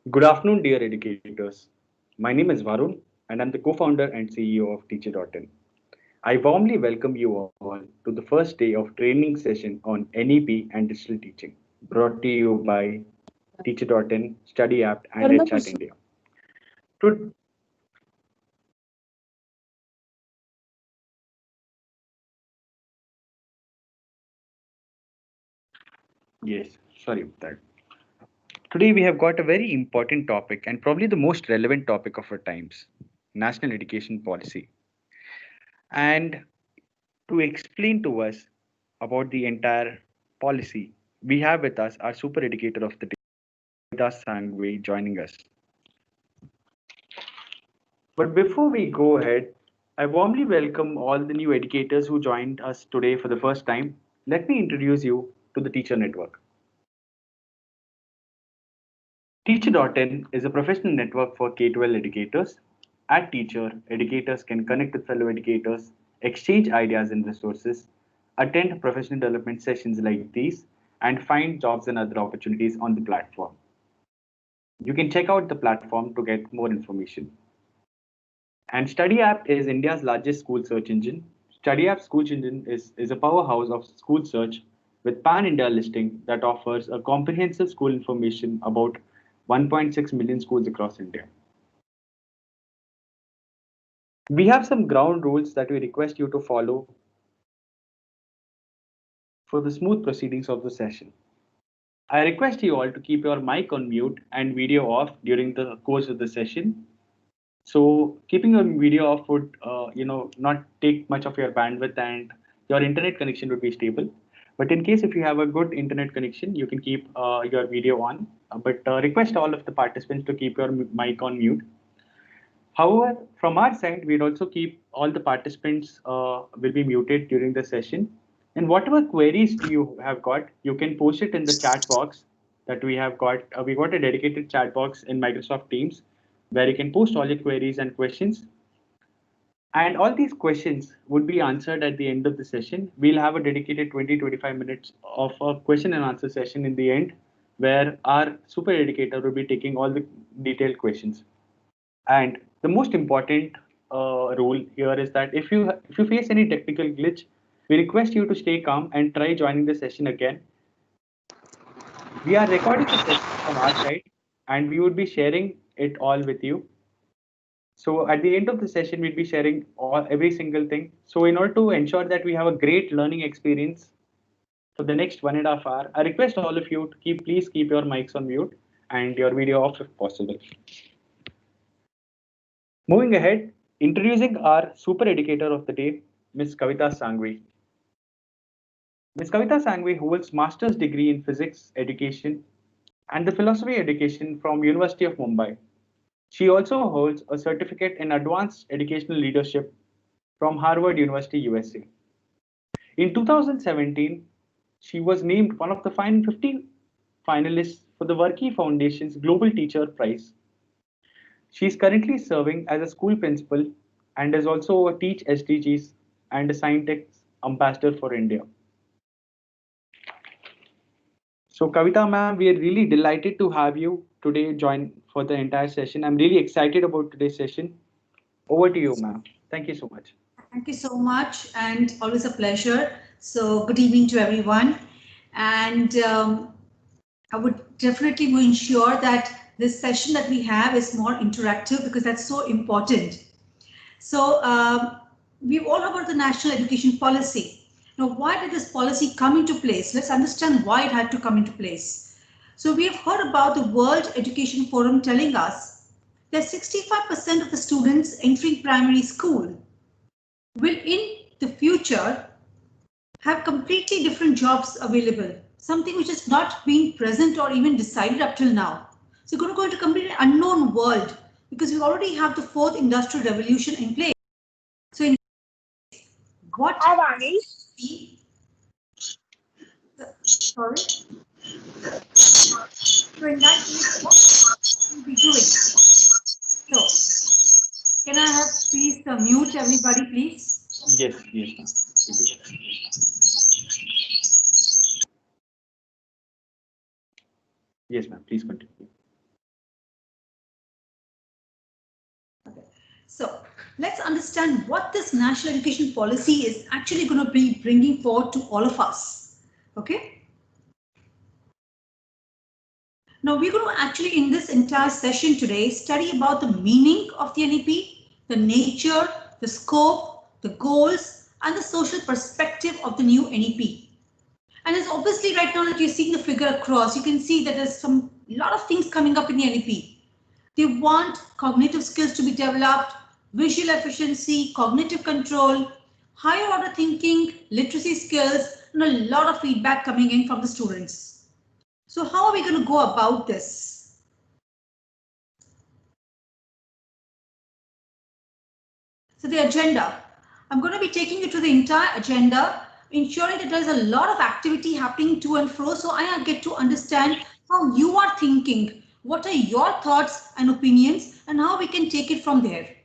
Good afternoon, dear educators. My name is Varun, and I'm the co founder and CEO of Teacher.in. I warmly welcome you all to the first day of training session on NEP and digital teaching, brought to you by Teacher.in, Study App, and EdChat India. To- yes, sorry about that. Today we have got a very important topic and probably the most relevant topic of our times, national education policy. And to explain to us about the entire policy, we have with us our super educator of the day, Das Sangwe, joining us. But before we go ahead, I warmly welcome all the new educators who joined us today for the first time. Let me introduce you to the Teacher Network. Teacher.in is a professional network for K-12 educators. At Teacher, educators can connect with fellow educators, exchange ideas and resources, attend professional development sessions like these, and find jobs and other opportunities on the platform. You can check out the platform to get more information. And Study App is India's largest school search engine. Study App School Engine is a powerhouse of school search with pan India listing that offers a comprehensive school information about 1.6 million schools across India. We have some ground rules that we request you to follow for the smooth proceedings of the session. I request you all to keep your mic on mute and video off during the course of the session. So keeping your video off would, not take much of your bandwidth, and your internet connection would be stable. But in case if you have a good internet connection, you can keep your video on. But request all of the participants to keep your mic on mute. However, from our side, we'd also keep all the participants will be muted during the session. And whatever queries you have got, you can post it in the chat box that we have got. We got a dedicated chat box in Microsoft Teams where you can post all your queries and questions. And all these questions would be answered at the end of the session. We'll have a dedicated 20-25 minutes of a question and answer session in the end, where our super educator will be taking all the detailed questions. And the most important rule here is that if you face any technical glitch, we request you to stay calm and try joining the session again. We are recording the session from our side, and we would be sharing it all with you. So at the end of the session, we'll be sharing every single thing. So in order to ensure that we have a great learning experience for the next 1.5 hours, I request all of you to please keep your mics on mute and your video off if possible. Moving ahead, introducing our super educator of the day, Ms. Kavita Sangvi. Ms. Kavita Sangvi holds master's degree in physics education and the philosophy education from University of Mumbai. She also holds a certificate in advanced educational leadership from Harvard University, USA. In 2017, she was named one of the 50 finalists for the Varkey Foundation's Global Teacher Prize. She is currently serving as a school principal and is also a Teach SDGs and a Scientix ambassador for India. So, Kavita ma'am, we are really delighted to have you today join for the entire session. I'm really excited about today's session. Over to you, ma'am. Thank you so much. Thank you so much, and always a pleasure. So, good evening to everyone. And I would definitely ensure that this session that we have is more interactive because that's so important. So, we've all heard about the national education policy. Now, why did this policy come into place? Let's understand why it had to come into place. So, we have heard about the World Education Forum telling us that 65% of the students entering primary school will in the future have completely different jobs available, something which has not been present or even decided up till now. So we're going to go into a completely unknown world because we already have the fourth industrial revolution in place. So in what we sorry, so in that case, what we'll be doing. So can I have please mute everybody, please? Yes, yes, ma'am. We do. Yes, ma'am. Please continue. So let's understand what this national education policy is actually going to be bringing forward to all of us. Okay. Now we're going to actually in this entire session today study about the meaning of the NEP, the nature, the scope, the goals, and the social perspective of the new NEP. And it's obviously right now that you're seeing the figure across, you can see that there's a lot of things coming up in the NEP. They want cognitive skills to be developed, visual efficiency, cognitive control, higher order thinking, literacy skills, and a lot of feedback coming in from the students. So how are we going to go about this? So the agenda. I'm going to be taking you to the entire agenda, ensuring that there's a lot of activity happening to and fro, so I get to understand how you are thinking, what are your thoughts and opinions, and how we can take it from there.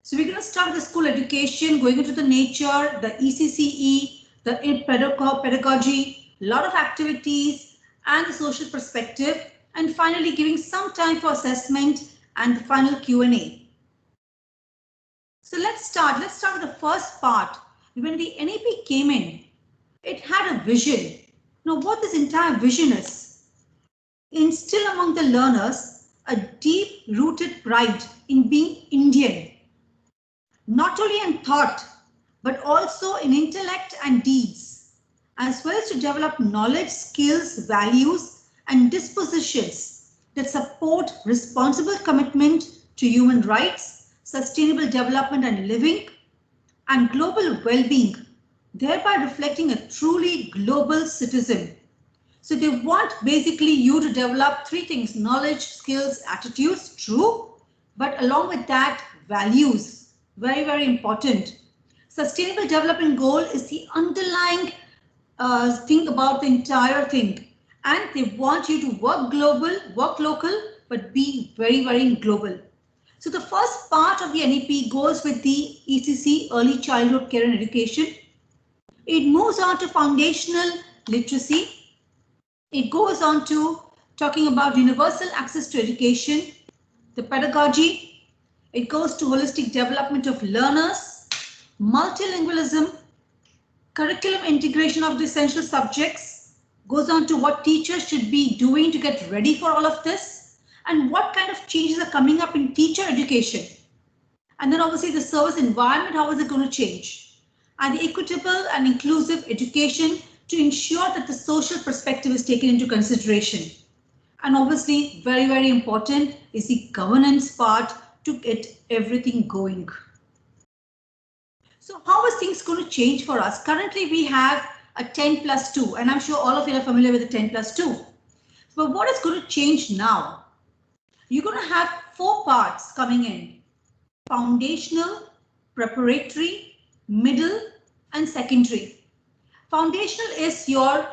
So we're going to start with the school education, going into the nature, the ECCE, the pedagogy, a lot of activities, and the social perspective, and finally giving some time for assessment and the final Q&A. So let's start with the first part. When the NEP came in, it had a vision. Now what this entire vision is, instill among the learners a deep-rooted pride in being Indian, not only in thought, but also in intellect and deeds, as well as to develop knowledge, skills, values, and dispositions that support responsible commitment to human rights, sustainable development and living, and global well-being, thereby reflecting a truly global citizen. So they want basically you to develop three things: knowledge, skills, attitudes, true, but along with that, values, very, very important. Sustainable development goal is the underlying thing about the entire thing. And they want you to work global, work local, but be very, very global. So the first part of the NEP goes with the ECC, Early Childhood Care and Education. It moves on to foundational literacy. It goes on to talking about universal access to education, the pedagogy. It goes to holistic development of learners, multilingualism, curriculum integration of the essential subjects, goes on to what teachers should be doing to get ready for all of this, and what kind of changes are coming up in teacher education. And then obviously the service environment, how is it going to change? And the equitable and inclusive education to ensure that the social perspective is taken into consideration. And obviously very, very important is the governance part to get everything going. So how is things going to change for us? Currently we have a 10+2, and I'm sure all of you are familiar with the 10+2. But what is going to change now? You're going to have 4 parts coming in: foundational, preparatory, middle, and secondary. Foundational is your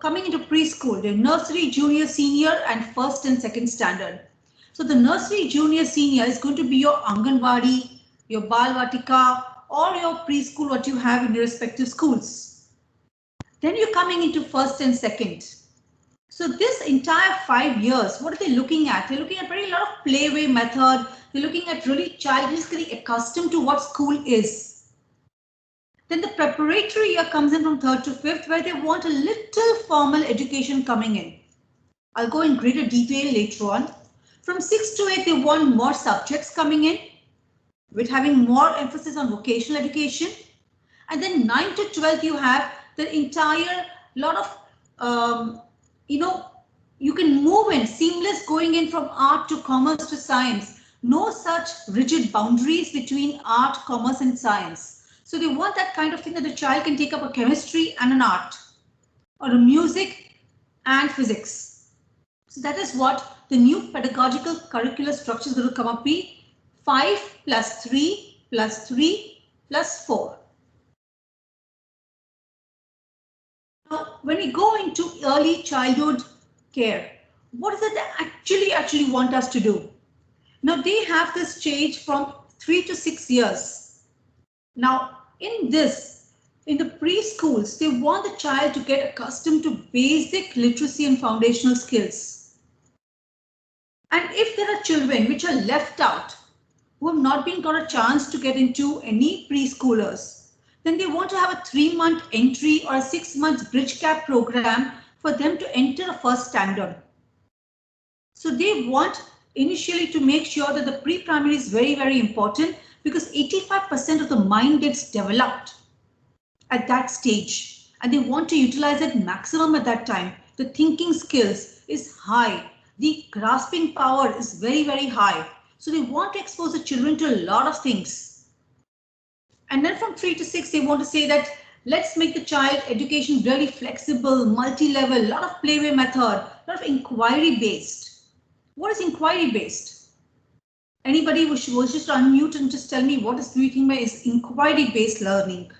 coming into preschool, your nursery, junior, senior, and first and second standard. So the nursery, junior, senior is going to be your Anganwadi, your Balvatika, or your preschool, what you have in your respective schools. Then you're coming into first and second. So this entire 5 years, what are they looking at? They're looking at very lot of playway method. They're looking at really child is getting accustomed to what school is. Then the preparatory year comes in from 3rd to 5th, where they want a little formal education coming in. I'll go in greater detail later on. From 6th to 8th, they want more subjects coming in, with having more emphasis on vocational education. And then 9th to 12th, you have the entire lot of you can move in, seamless going in from art to commerce to science. No such rigid boundaries between art, commerce and science. So they want that kind of thing that the child can take up a chemistry and an art, or a music and physics. So that is what the new pedagogical curricular structure is going to come up be: 5 + 3 + 3 + 4. Now, when we go into early childhood care, what is it they actually want us to do? Now, they have this change from 3 to 6 years. Now, in the preschools, they want the child to get accustomed to basic literacy and foundational skills. And if there are children which are left out, who have not been got a chance to get into any preschoolers, then they want to have a 3-month entry or a 6-month bridge gap program for them to enter a first standard. So they want initially to make sure that the pre-primary is very, very important, because 85% of the mind gets developed at that stage, and they want to utilize it maximum at that time. The thinking skills is high. The grasping power is very, very high. So they want to expose the children to a lot of things. And then from 3 to 6, they want to say that let's make the child education really flexible, multi-level, a lot of playway method, a lot of inquiry based. What is inquiry based? Anybody will just unmute and just tell me what is do you think by is inquiry based learning?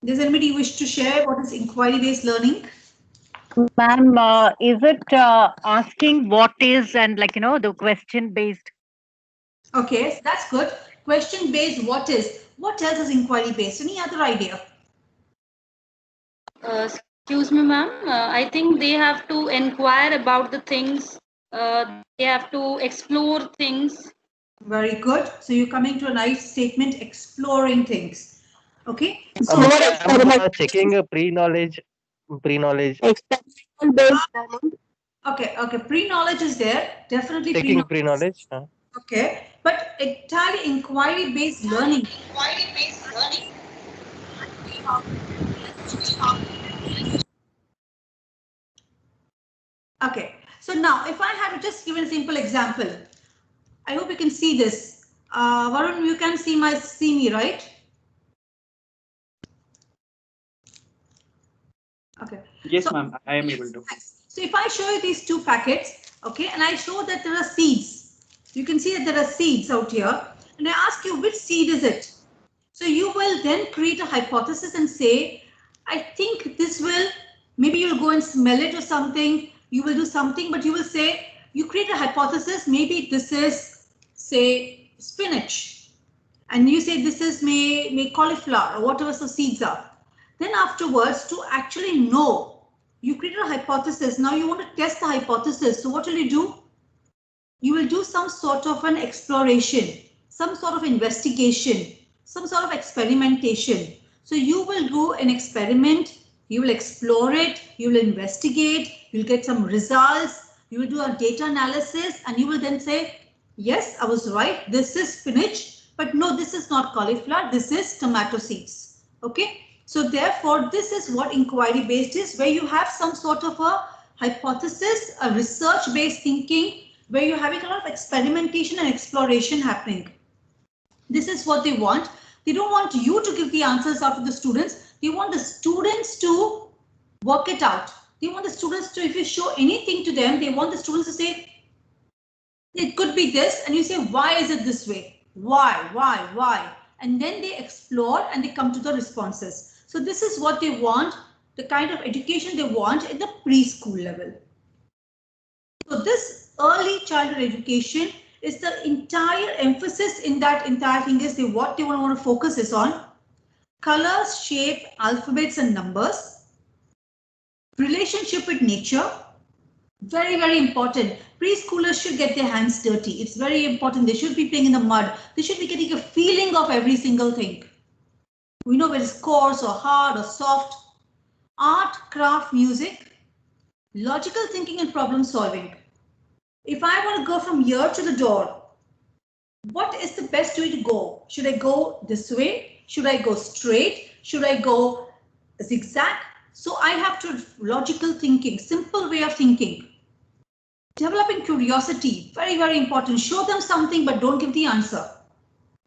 Does anybody wish to share what is inquiry based learning? Ma'am, is it asking what is and the question based? Okay, so that's good. Question based what is? What else is inquiry based? Any other idea? Excuse me, ma'am. I think they have to inquire about the things. They have to explore things. Very good. So you're coming to a nice statement, exploring things. Okay. So checking pre-knowledge. Experimental based learning. Okay. Pre-knowledge is there. Definitely Checking pre-knowledge. Okay. But entirely inquiry based learning. Okay. So now if I have to just give a simple example, I hope you can see this. Varun, you can see me, right? Okay. Yes, So, ma'am, I am able to. So if I show you these 2 packets, okay, and I show that there are seeds, you can see that there are seeds out here, and I ask you which seed is it? So you will then create a hypothesis and say, I think this will, maybe you'll go and smell it or something, you will do something, but you will say, you create a hypothesis, maybe this is, say, spinach, and you say this is may cauliflower or whatever the seeds are. Then afterwards, to actually know, you created a hypothesis. Now you want to test the hypothesis. So what will you do? You will do some sort of an exploration, some sort of investigation, some sort of experimentation. So you will do an experiment, you will explore it, you will investigate, you'll get some results, you will do a data analysis, and you will then say, yes, I was right, this is spinach, but no, this is not cauliflower, this is tomato seeds. Okay. So therefore, this is what inquiry based is, where you have some sort of a hypothesis, a research based thinking, where you're having a lot of experimentation and exploration happening. This is what they want. They don't want you to give the answers out to the students. They want the students to work it out. They want the students to, if you show anything to them, they want the students to say, it could be this, and you say, why is it this way? Why? And then they explore and they come to the responses. So this is what they want, the kind of education they want at the preschool level. So this early childhood education is the entire emphasis in that entire thing is what they want to focus is on colors, shape, alphabets and numbers, relationship with nature. Very, very important. Preschoolers should get their hands dirty. It's very important. They should be playing in the mud. They should be getting a feeling of every single thing. We know whether it's coarse or hard or soft. Art, craft, music, logical thinking and problem solving. If I want to go from here to the door, what is the best way to go? Should I go this way? Should I go straight? Should I go zigzag? So I have to logical thinking, simple way of thinking. Developing curiosity, very, very important. Show them something, but don't give the answer.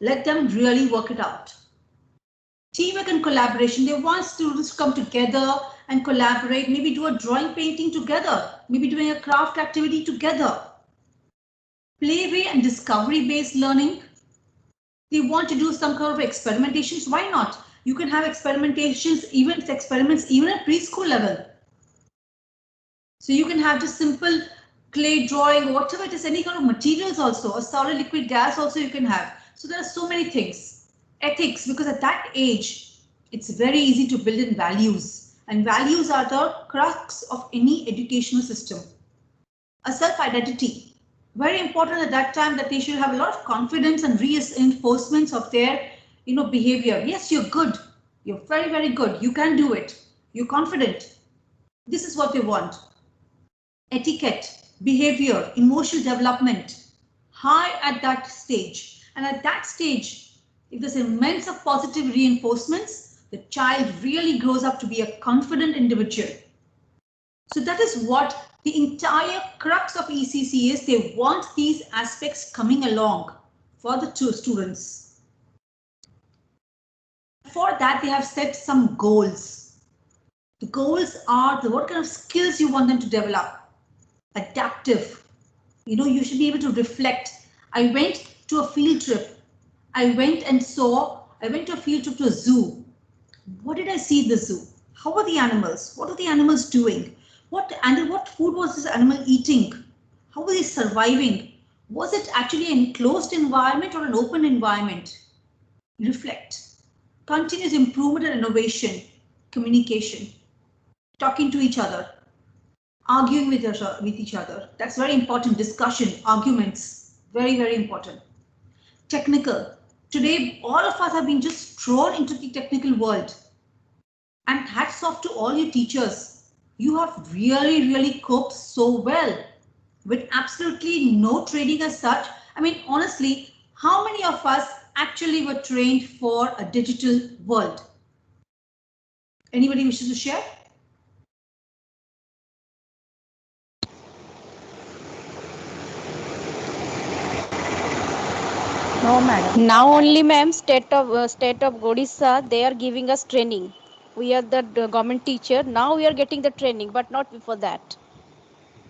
Let them really work it out. Teamwork and collaboration. They want students to come together and collaborate, maybe do a drawing painting together, maybe doing a craft activity together. Playway and discovery based learning. They want to do some kind of experimentations. Why not? You can have experimentations, experiments even at preschool level. So you can have just simple clay drawing or whatever it is, any kind of materials also, a solid liquid gas also you can have. So there are so many things. Ethics, because at that age, It's very easy to build in values, and values are the crux of any educational system. A self-identity, very important at that time, that they should have a lot of confidence and reinforcements of their behavior. Yes, you're good, you're very, very good, you can do it, you're confident. This is what they want. Etiquette, behavior, emotional development, high at that stage. And at that stage, if there's immense of positive reinforcements, the child really grows up to be a confident individual. So that is what the entire crux of ECC is. They want these aspects coming along for the two students. For that, they have set some goals. The goals are what kind of skills you want them to develop. Adaptive. You should be able to reflect. I went to a field trip. I went to a field trip to a zoo. What did I see in the zoo? How are the animals? What are the animals doing? What food was this animal eating? How were they surviving? Was it actually an enclosed environment or an open environment? Reflect. Continuous improvement and innovation. Communication. Talking to each other. Arguing with each other. That's very important. Discussion, arguments, very, very important. Technical. Today, all of us have been just thrown into the technical world. And hats off to all you teachers. You have really, really coped so well with absolutely no training as such. I mean, honestly, how many of us actually were trained for a digital world? Anybody wishes to share? No, madam. Now only, ma'am, state of Odisha, they are giving us training. We are the government teacher. Now we are getting the training, but not before that.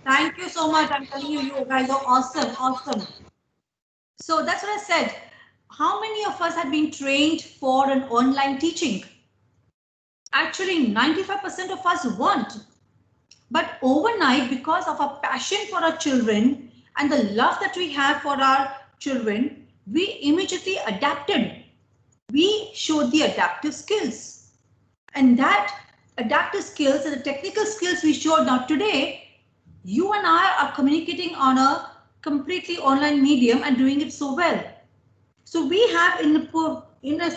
Thank you so much. I'm telling you, you guys are awesome, awesome. So that's what I said. How many of us had been trained for an online teaching? Actually, 95% of us weren't. But overnight, because of our passion for our children and the love that we have for our children, we immediately adapted. We showed the adaptive skills. And that adaptive skills and the technical skills we showed now today, you and I are communicating on a completely online medium and doing it so well. So we have in a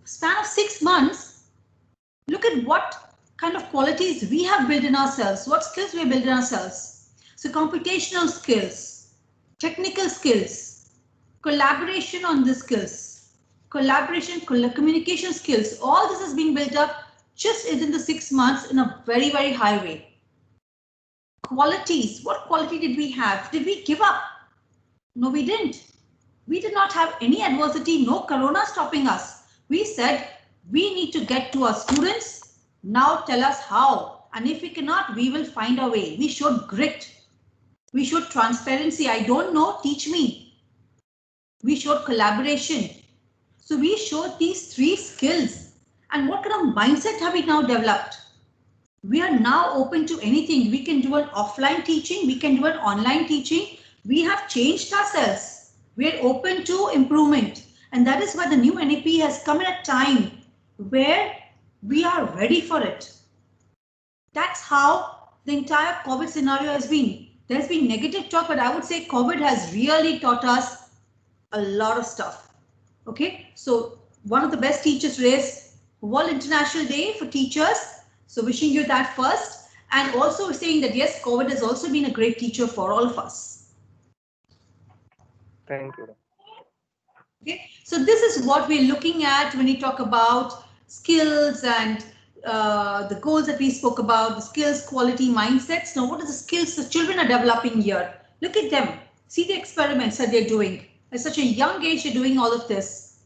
span of 6 months, look at what kind of qualities we have built in ourselves, what skills we have built in ourselves. So computational skills, technical skills, collaboration on the skills, communication skills, all this is being built up just within the 6 months in a very, very high way. Qualities, what quality did we have? Did we give up? No, we didn't. We did not have any adversity, no corona stopping us. We said we need to get to our students. Now tell us how. And if we cannot, we will find a way. We showed grit. We showed transparency. I don't know, teach me. We showed collaboration. So we showed these 3 skills. And what kind of mindset have we now developed? We are now open to anything. We can do an offline teaching. We can do an online teaching. We have changed ourselves. We are open to improvement. And that is why the new NAP has come at a time where we are ready for it. That's how the entire COVID scenario has been. There's been negative talk, but I would say COVID has really taught us a lot of stuff. Okay, so one of the best teachers today is World International Day for Teachers. So wishing you that first, and also saying that yes, COVID has also been a great teacher for all of us. Thank you. Okay, so this is what we're looking at when we talk about skills and the goals that we spoke about, the skills, quality, mindsets. Now, what are the skills the children are developing here? Look at them. See the experiments that they're doing. At such a young age, they're doing all of this.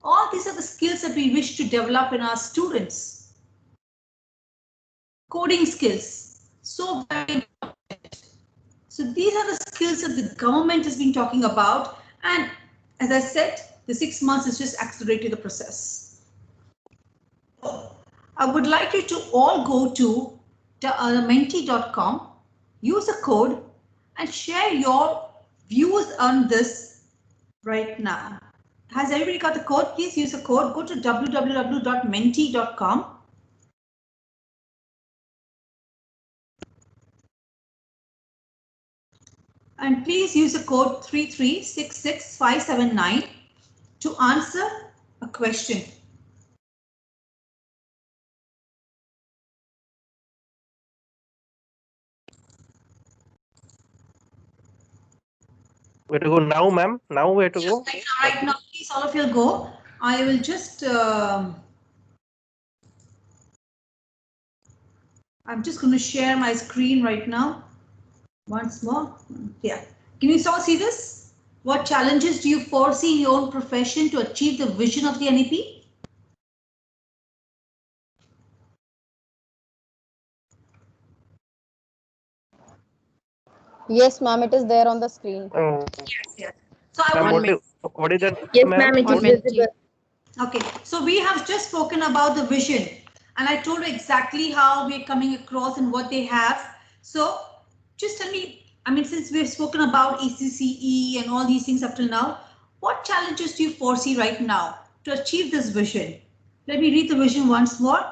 All these are the skills that we wish to develop in our students. Coding skills, so very important. So these are the skills that the government has been talking about. And as I said, the 6 months is just accelerating the process. I would like you to all go to menti.com, use a code and share your views on this right now. Has everybody got the code? Please use the code. Go to www.menti.com. And please use the code 3366579 to answer a question. Where to go now, ma'am? Now where to go? Right now, please, all of you go. I will just. I'm just going to share my screen right now. Once more. Yeah. Can you all see this? What challenges do you foresee in your own profession to achieve the vision of the NEP? Yes, ma'am, it is there on the screen. Oh, Yes. So I ma'am, want. what is that, Yes, ma'am? ma'am, it is visible. Okay, so we have just spoken about the vision, and I told you exactly how we're coming across and what they have. So just tell me, I mean, since we've spoken about ECCE and all these things up till now, what challenges do you foresee right now to achieve this vision? Let me read the vision once more.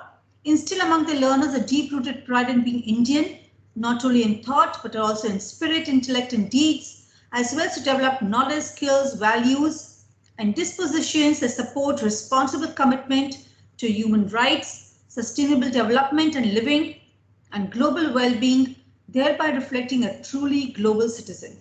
Instill among the learners a deep-rooted pride in being Indian, not only in thought, but also in spirit, intellect, and deeds, as well as to develop knowledge, skills, values, and dispositions that support responsible commitment to human rights, sustainable development and living, and global well-being, thereby reflecting a truly global citizen.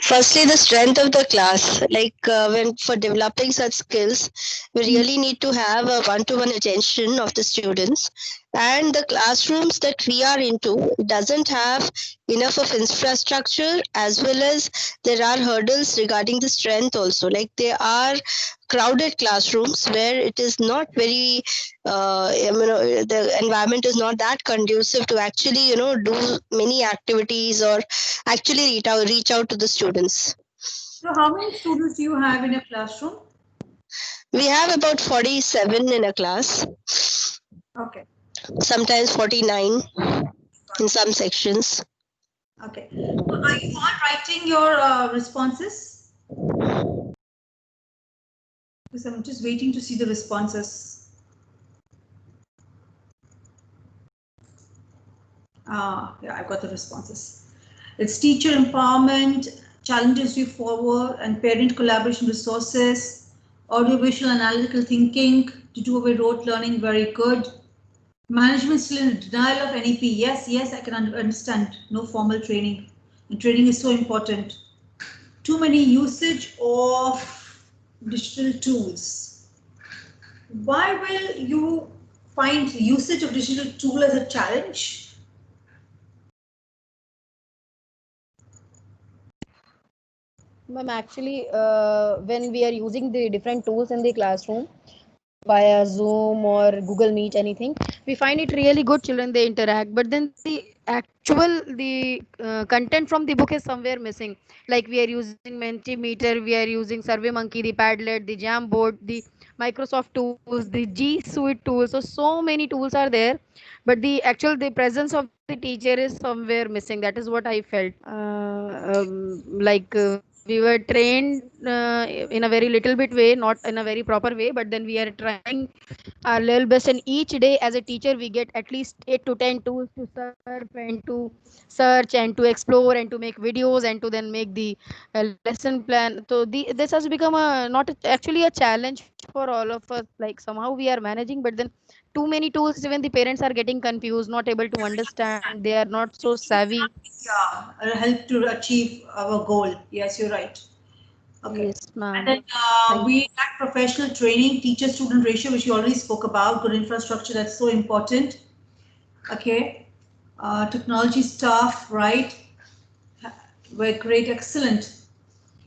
Firstly, the strength of the class, like when for developing such skills, we really need to have a one-to-one attention of the students, and the classrooms that we are into doesn't have enough of infrastructure, as well as there are hurdles regarding the strength also. Like there are crowded classrooms where it is not very the environment is not that conducive to actually do many activities or actually reach out to the students. So how many students do you have in a classroom? We have about 47 in a class. Okay. Sometimes 49 in some sections. Okay. So are you all writing your responses? Because I'm just waiting to see the responses. Yeah, I've got the responses. It's teacher empowerment, challenges you forward, and parent collaboration resources, audiovisual analytical thinking, to do away rote learning, very good. Management still in denial of NEP. Yes, I can understand. No formal training. And training is so important. Too many usage of digital tools. Why will you find usage of digital tool as a challenge? Ma'am, actually, when we are using the different tools in the classroom via Zoom or Google Meet, anything, we find it really good. Children they interact, but then the content from the book is somewhere missing. Like we are using Mentimeter, we are using SurveyMonkey, the Padlet, the Jamboard, the Microsoft tools, the G Suite tools. So many tools are there, but the presence of the teacher is somewhere missing. That is what I felt. We were trained in a very little bit way, not in a very proper way, but then we are trying our little best, and each day as a teacher we get at least 8 to 10 tools to surf and to search and to explore and to make videos and to then make the lesson plan. So this has become actually a challenge for all of us. Like somehow we are managing, but then too many tools, even the parents are getting confused, not able to understand, they are not so savvy. Yeah, help to achieve our goal. Yes, you're right. Okay. Yes, ma'am. And then we had professional training, teacher-student ratio, which you already spoke about. Good infrastructure, that's so important. Okay. Technology staff, right? We're great, excellent.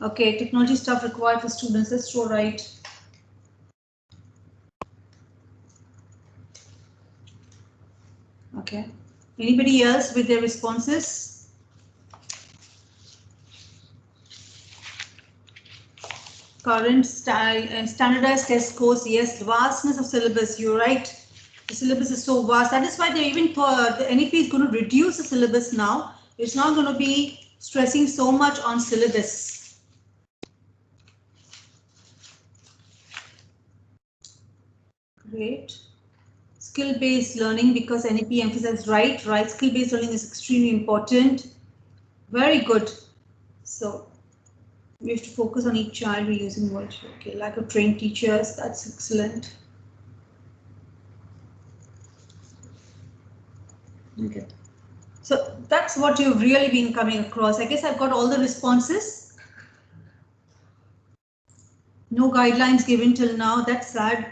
Okay, technology staff required for students, that's so right. Okay. Anybody else with their responses? Current standardized test scores, yes. Vastness of syllabus, you're right. The syllabus is so vast. That is why they even the NEP is going to reduce the syllabus now. It's not going to be stressing so much on syllabus. Great. Skill-based learning, because NEP emphasizes right. Skill-based learning is extremely important. Very good. So we have to focus on each child. We're using virtual. Okay, lack of trained teachers. That's excellent. Okay. So that's what you've really been coming across. I guess I've got all the responses. No guidelines given till now. That's sad.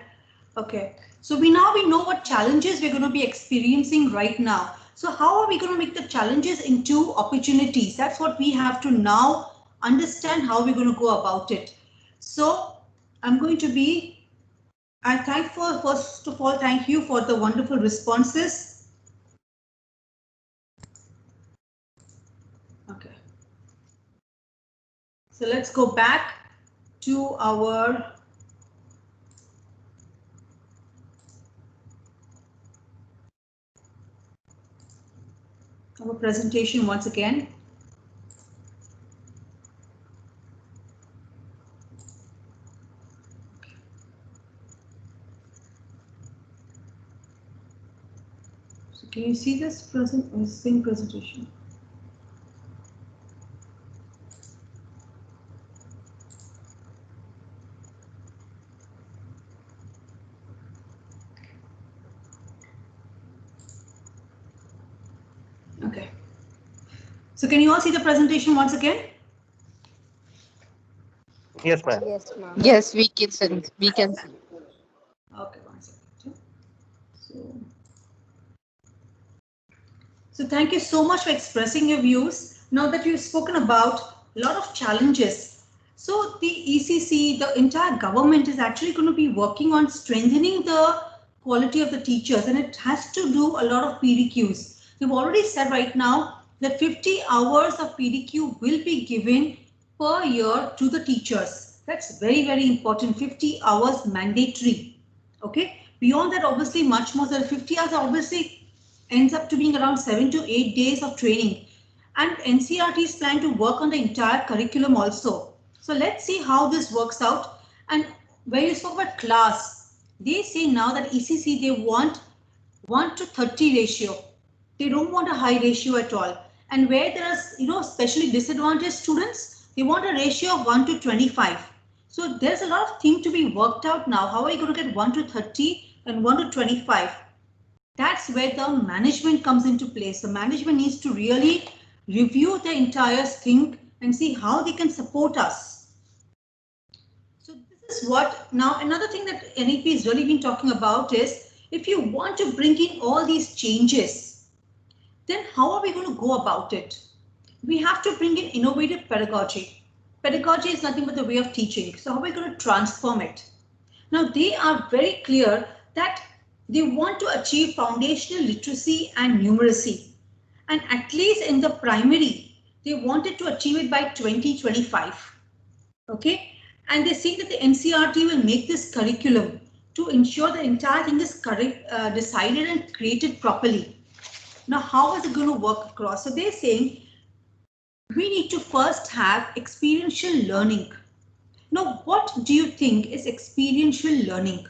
Okay. So we know what challenges we're going to be experiencing right now. So how are we going to make the challenges into opportunities? That's what we have to now understand, how we're going to go about it. So I'm going to be, first of all, thank you for the wonderful responses. Okay. So let's go back to our presentation once again. So can you see this same presentation? Okay. So can you all see the presentation once again? Yes, ma'am. Yes, ma'am. Yes, we can see. Okay, one second. So thank you so much for expressing your views. Now that you've spoken about a lot of challenges, so the ECC, the entire government is actually going to be working on strengthening the quality of the teachers, and it has to do a lot of PDQs. We've already said right now that 50 hours of PDQ will be given per year to the teachers. That's very, very important. 50 hours mandatory. Okay. Beyond that, obviously, much more than 50 hours obviously ends up to being around 7 to 8 days of training. And NCERT's plan to work on the entire curriculum also. So let's see how this works out. And when you spoke about class, they say now that ECC, they want 1 to 30 ratio. They don't want a high ratio at all. And where there are, especially disadvantaged students, they want a ratio of 1 to 25. So there's a lot of things to be worked out now. How are you going to get 1 to 30 and 1 to 25? That's where the management comes into place. The management needs to really review the entire thing and see how they can support us. So this is what, now another thing that NEP has really been talking about is, if you want to bring in all these changes, then how are we going to go about it? We have to bring in innovative pedagogy. Pedagogy is nothing but the way of teaching. So how are we going to transform it? Now they are very clear that they want to achieve foundational literacy and numeracy. And at least in the primary, they wanted to achieve it by 2025. Okay. And they see that the NCERT will make this curriculum to ensure the entire thing is decided and created properly. Now, how is it going to work across? So they're saying we need to first have experiential learning. Now, what do you think is experiential learning?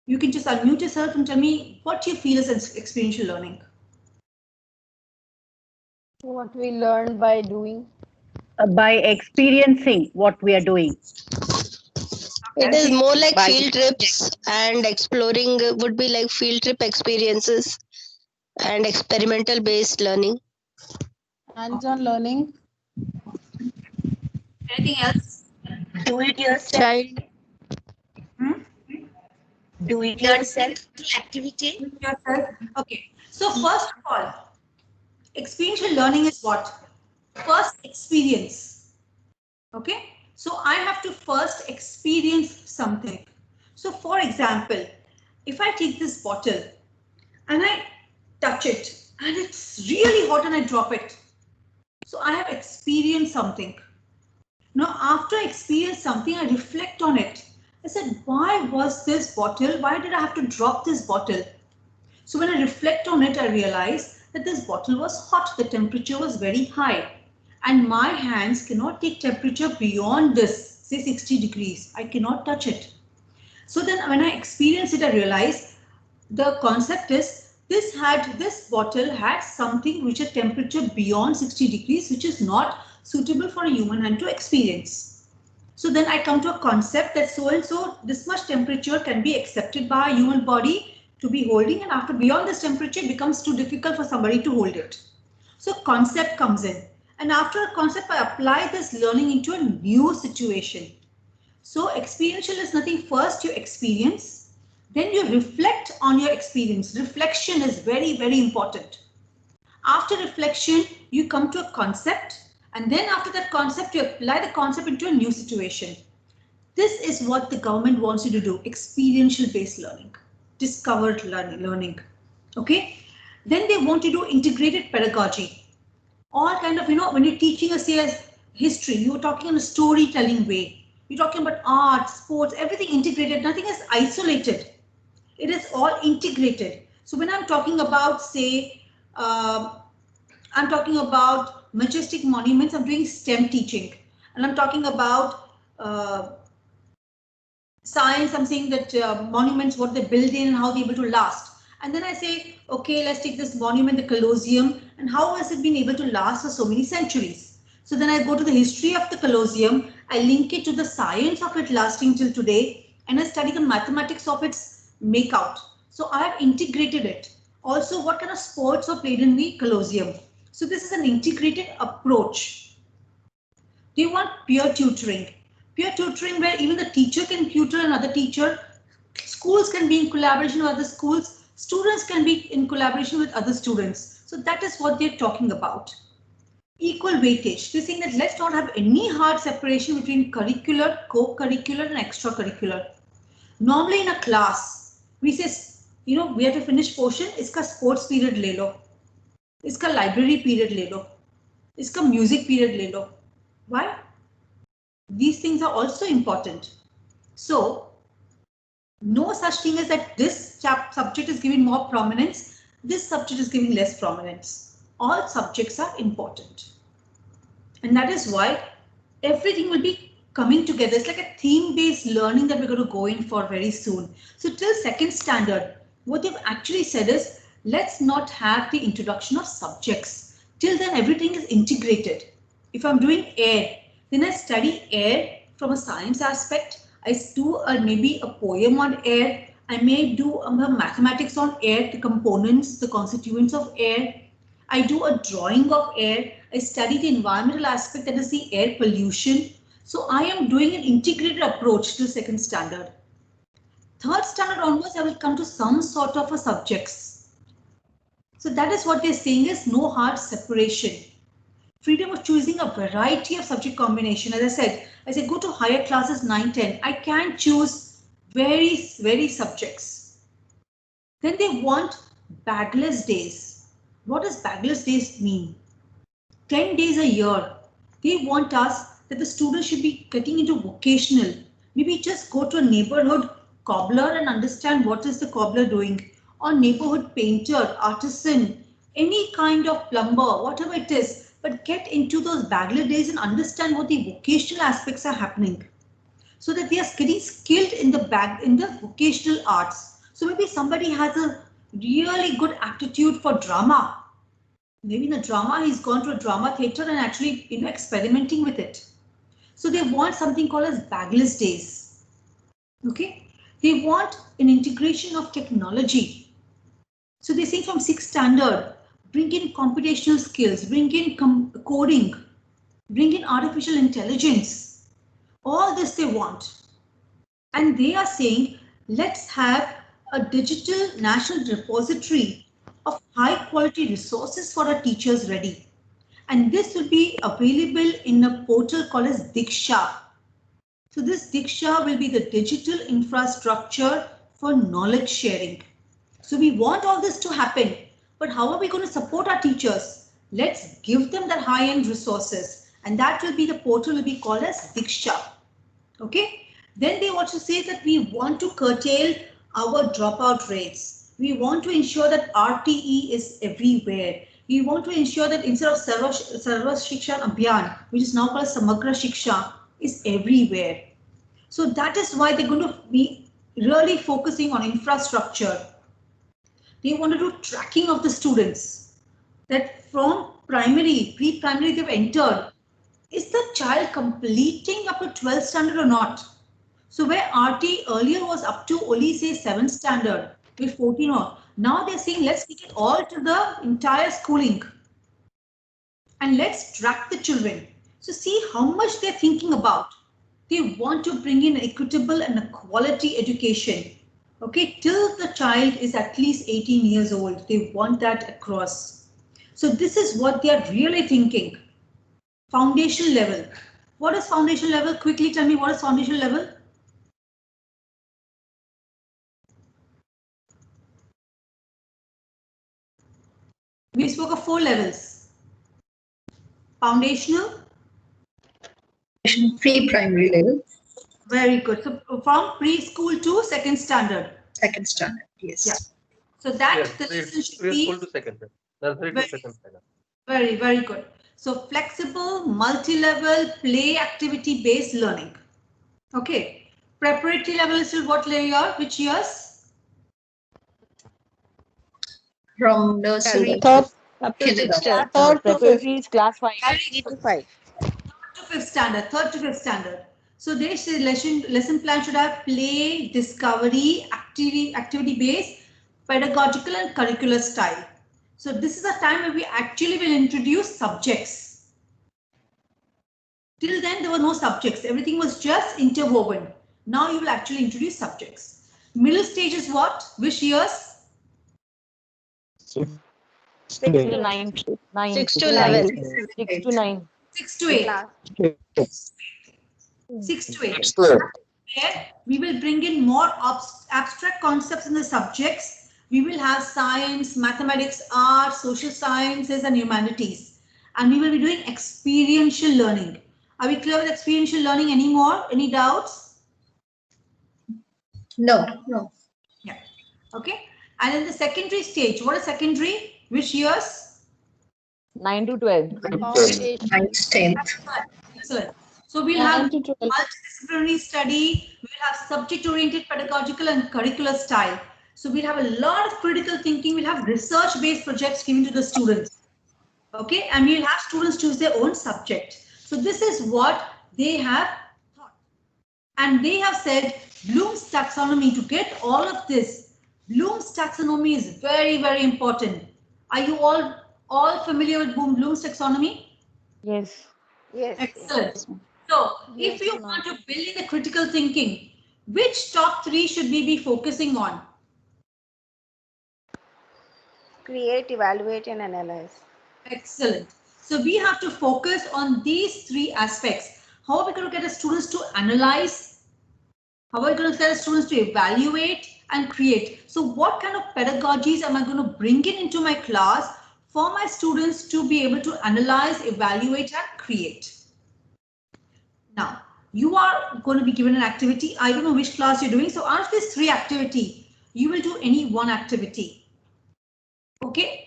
You can just unmute yourself and tell me what you feel is experiential learning. What we learn by doing. By experiencing what we are doing. It is more like field trips, and exploring would be like field trip experiences and experimental based learning. Hands-on learning. Anything else? Do it yourself. Child. Do it yourself activity. Okay. So first of all, experiential learning is what? First experience. Okay. So I have to first experience something. So for example, if I take this bottle and I touch it and it's really hot and I drop it. So I have experienced something. Now, after I experience something, I reflect on it. I said, why why was this bottle, why did I have to drop this bottle? So when I reflect on it, I realize that this bottle was hot, the temperature was very high, and my hands cannot take temperature beyond this, say 60 degrees. I cannot touch it. So then when I experience it, I realize the concept is this bottle had something which a temperature beyond 60 degrees, which is not suitable for a human hand to experience. So then I come to a concept that so and so this much temperature can be accepted by a human body to be holding, and after beyond this temperature it becomes too difficult for somebody to hold it. So concept comes in, and after a concept I apply this learning into a new situation. So experiential is nothing, first you experience, then you reflect on your experience. Reflection is very, very important. After reflection, you come to a concept, and then after that concept, you apply the concept into a new situation. This is what the government wants you to do, experiential based learning, discovered learning. Okay, then they want you to do integrated pedagogy. All kind of, when you're teaching us say history, you're talking in a storytelling way. You're talking about art, sports, everything integrated, nothing is isolated. It is all integrated. So when I'm talking about, say, I'm talking about majestic monuments, I'm doing STEM teaching. And I'm talking about science, I'm saying that monuments, what they build in and how they're able to last. And then I say, okay, let's take this monument, the Colosseum, and how has it been able to last for so many centuries? So then I go to the history of the Colosseum, I link it to the science of it lasting till today, and I study the mathematics of its make out. So I have integrated it. Also, what kind of sports are played in the Colosseum? So this is an integrated approach. Do you want peer tutoring? Peer tutoring where even the teacher can tutor another teacher, schools can be in collaboration with other schools, students can be in collaboration with other students. So that is what they're talking about. Equal weightage. They're saying that let's not have any hard separation between curricular, co-curricular and extracurricular. Normally in a class, we say, we have to finish portion, iska sports period le lo, iska library period le lo, iska music period le lo. Why? These things are also important. So, no such thing as that this subject is given more prominence, this subject is given less prominence. All subjects are important. And that is why everything will be coming together. It's like a theme-based learning that we're going to go in for very soon. So till second standard, what they've actually said is, let's not have the introduction of subjects. Till then, everything is integrated. If I'm doing air, then I study air from a science aspect. I do maybe a poem on air. I may do mathematics on air, the components, the constituents of air. I do a drawing of air. I study the environmental aspect, that is the air pollution. So I am doing an integrated approach to second standard. Third standard onwards, I will come to some sort of a subjects. So that is what they're saying is no hard separation. Freedom of choosing a variety of subject combination. As I said, go to higher classes 9, 10. I can choose very subjects. Then they want bagless days. What does bagless days mean? 10 days a year. They want us that the students should be getting into vocational. Maybe just go to a neighborhood cobbler and understand what is the cobbler doing, or neighborhood painter, artisan, any kind of plumber, whatever it is, but get into those bagless days and understand what the vocational aspects are happening, so that they are getting skilled in the vocational arts. So maybe somebody has a really good aptitude for drama. Maybe in the drama, he's gone to a drama theatre and actually experimenting with it. So they want something called as bagless days. Okay, they want an integration of technology. So they say from 6th standard, bring in computational skills, bring in coding, bring in artificial intelligence. All this they want. And they are saying, let's have a digital national repository of high quality resources for our teachers ready. And this will be available in a portal called as Diksha. So this Diksha will be the digital infrastructure for knowledge sharing. So we want all this to happen, but how are we going to support our teachers? Let's give them that high-end resources, and that will be the portal will be called as Diksha. Okay. Then they also say that we want to curtail our dropout rates. We want to ensure that RTE is everywhere. We want to ensure that instead of Sarva Shiksha Abhiyan, which is now called Samagra Shiksha, is everywhere. So that is why they're going to be really focusing on infrastructure. They want to do tracking of the students, that from primary, pre-primary they've entered. Is the child completing up to 12th standard or not? So where RT earlier was up to only say 7th standard with 14 on, now they're saying let's take it all to the entire schooling and let's track the children. So see how much they're thinking about. They want to bring in equitable and a quality education. Okay, till the child is at least 18 years old, they want that across. So this is what they are really thinking. Foundation level. What is foundation level? Quickly tell me what is foundation level? We spoke of 4 levels. Foundational. Pre-primary level. Very good. So from preschool to 2nd standard. 2nd standard, yes. Yeah. So that Yes, the lesson should be preschool to second standard. Nursery to second standard. very, very good. So flexible, multi-level, play activity based learning. Okay. Preparatory level is till what year? Which years? From nursery Third up to 6th. third to Preparatory is fifth. class 5. 3 to 5. 3rd to 5th standard. 3rd to 5th standard. So they say lesson plan should have play, discovery, activity based, pedagogical and curricular style. So this is a time where we actually will introduce subjects. Till then there were no subjects. Everything was just interwoven. Now you will actually introduce subjects. Middle stage is what? Which years? 6 to 9. 6 to 11. 6 to 9. 6 to 8. Class. 6 to 8. Where we will bring in more abstract concepts in the subjects. We will have science, mathematics, art, social sciences and humanities. And we will be doing experiential learning. Are we clear with experiential learning anymore? Any doubts? No. Yeah. Okay. And in the secondary stage, what is secondary? Which years? 9 to 12. Foundation. 9th, 10th. Excellent. So we'll have 9 to 12. multidisciplinary study, we'll have subject-oriented pedagogical and curricular style. So we'll have a lot of critical thinking, we'll have research-based projects given to the students. Okay, and we'll have students choose their own subject. So this is what they have thought. And they have said Bloom's taxonomy, to get all of this, Bloom's taxonomy is very, very important. Are you all familiar with Bloom's taxonomy? Yes. Yes. Excellent. So if Yes, you ma'am. want to build in the critical thinking, which top 3 should we be focusing on? Create, evaluate, and analyze. Excellent. So we have to focus on these 3 aspects. How are we going to get the students to analyze? How are we going to get the students to evaluate and create? So what kind of pedagogies am I going to bring into my class for my students to be able to analyze, evaluate, and create? Now, you are going to be given an activity. I don't know which class you're doing. So out of these 3 activities, you will do any one activity. Okay.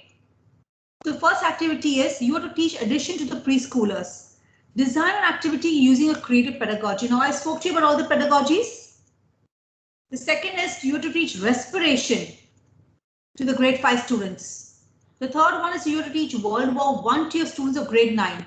The first activity is you have to teach addition to the preschoolers. Design an activity using a creative pedagogy. Now I spoke to you about all the pedagogies. The second is you have to teach respiration to the grade 5 students. The third one is you have to teach World War I to your students of grade 9.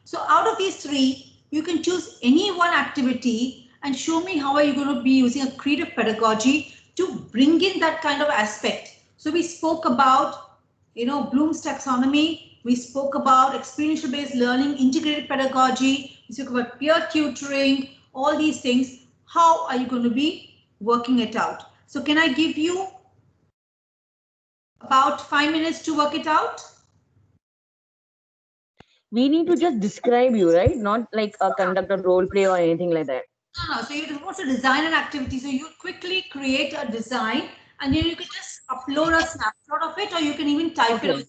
So out of these 3, you can choose any one activity and show me how are you going to be using a creative pedagogy to bring in that kind of aspect. So we spoke about, Bloom's taxonomy. We spoke about experiential based learning, integrated pedagogy. We spoke about peer tutoring, all these things. How are you going to be working it out? So can I give you about 5 minutes to work it out? We need to just describe you, right? Not like conduct a role play or anything like that. No. So you're supposed to design an activity. So you quickly create a design and then you can just upload a snapshot of it, or you can even type it.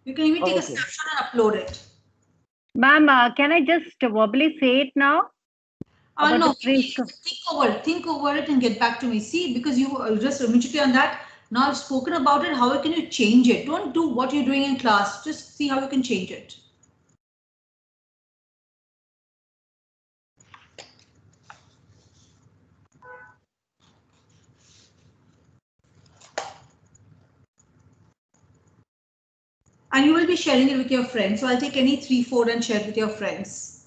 You can even take a snapshot and upload it. Ma'am, can I just verbally say it now? about no, the preschool. think over it and get back to me. See, because you just immediately on that. Now I've spoken about it. How can you change it? Don't do what you're doing in class. Just see how you can change it. And you will be sharing it with your friends. So I'll take any 3, 4 and share it with your friends.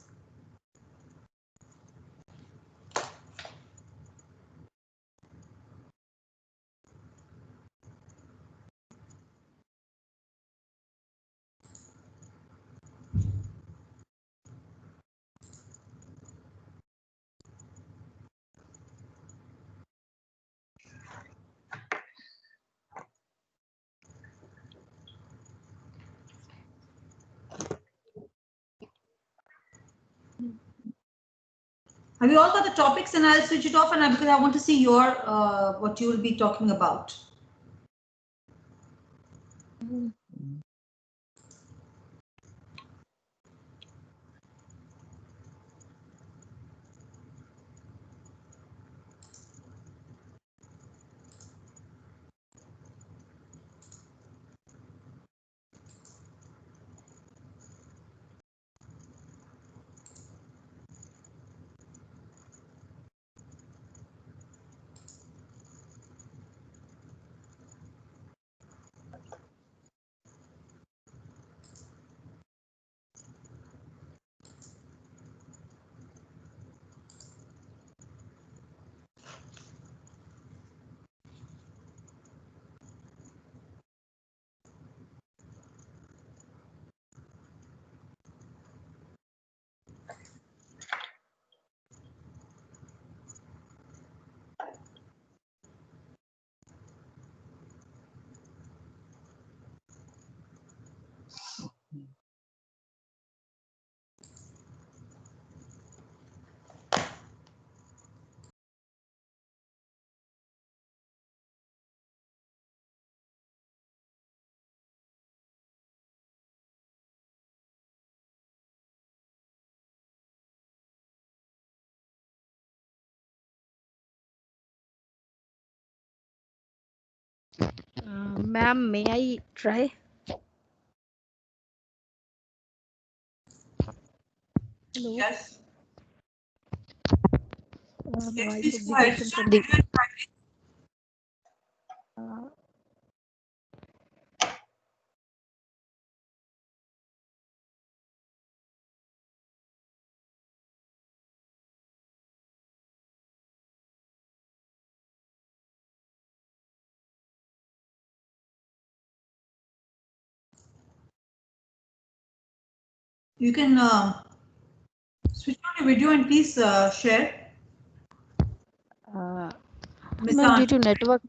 Have you all got the topics? And I'll switch it off, and because I want to see your what you will be talking about. Ma'am, may I try? Hello. Yes. May I Please take go the ahead. question from the You can switch on your video and please share. Miss ma'am, due Anand. to network.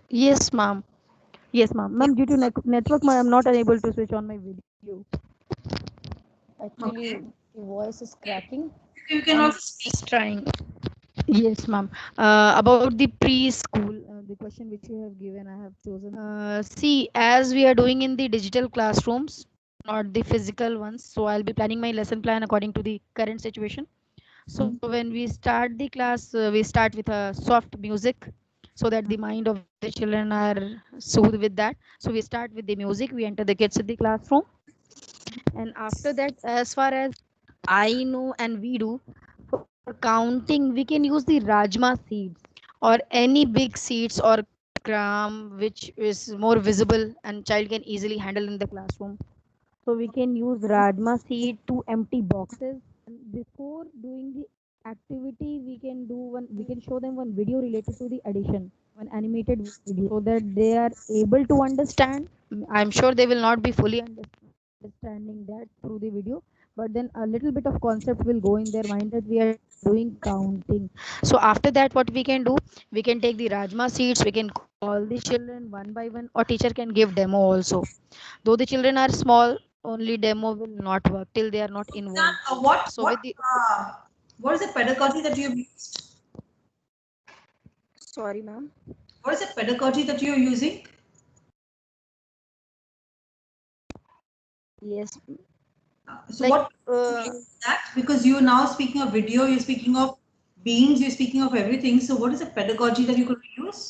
Yes, ma'am. Yes, ma'am. Ma'am, due to network, ma'am, I'm not unable to switch on my video. Actually, Okay. the voice is cracking. You can I'm also speak. just trying. Yes, ma'am. About the preschool, the question which you have given, I have chosen. See, as we are doing in the digital classrooms, not the physical ones, so I'll be planning my lesson plan according to the current situation. So when we start the class, we start with a soft music so that the mind of the children are soothed with that. So we start with the music, we enter the kids in the classroom. And after that, as far as I know and we do, for counting, we can use the Rajma seeds or any big seeds or gram which is more visible and child can easily handle in the classroom. So we can use Rajma seed to empty boxes. And before doing the activity, we can show them one video related to the addition, one animated video, so that they are able to understand. I'm sure they will not be fully understanding that through the video, but then a little bit of concept will go in their mind that we are doing counting. So after that, what we can do, we can take the Rajma seeds, we can call the children one by one, or teacher can give demo also. Though the children are small, only demo will not work till they are not involved. So with the What is the pedagogy that you've used? sorry, ma'am. What is the pedagogy that you're using? Yes. So Like, what that? Because you're now speaking of video, you're speaking of beings, you're speaking of everything. So what is the pedagogy that you're going to use?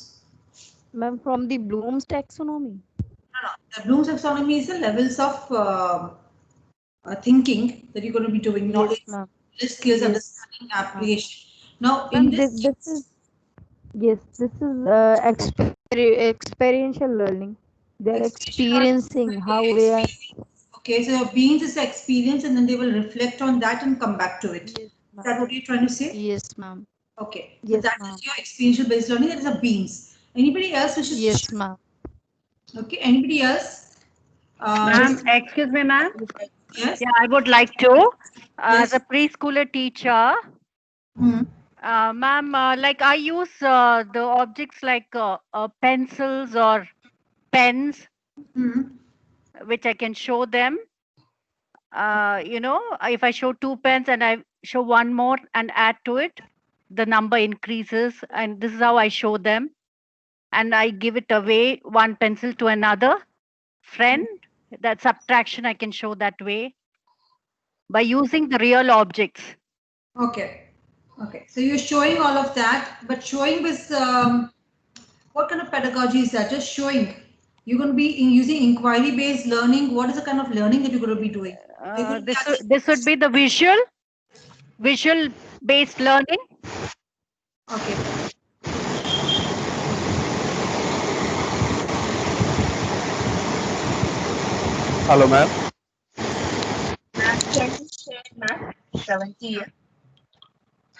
Ma'am, from the Bloom's taxonomy. No. The Bloom's taxonomy is the levels of thinking that you're going to be doing. Knowledge, skills, understanding, application. Now, in Ma'am, this is experiential learning. They're experiencing how they are. Okay, so your beings is the experience, and then they will reflect on that and come back to it. Is that what you're trying to say? Yes, ma'am. Okay, so Yes, that ma'am. is your experiential based learning. That is a beings. Anybody else wishes? Yes, ma'am. Okay, anybody else? Ma'am, excuse me, ma'am. Yes. Yeah, I would like to, as a preschooler teacher, ma'am, like I use the objects like pencils or pens, which I can show them. You know, if I show 2 pens and I show one more and add to it, the number increases, and this is how I show them. And I give it away, one pencil to another friend. That subtraction I can show that way by using the real objects. Okay. Okay. So you're showing all of that, but showing with what kind of pedagogy is that? Just showing. You're going to be using inquiry-based learning. What is the kind of learning that you're going to be doing? This would be the visual-based learning. Okay. Hello, ma'am. Ma'am, can you share, ma'am? Shravanti here.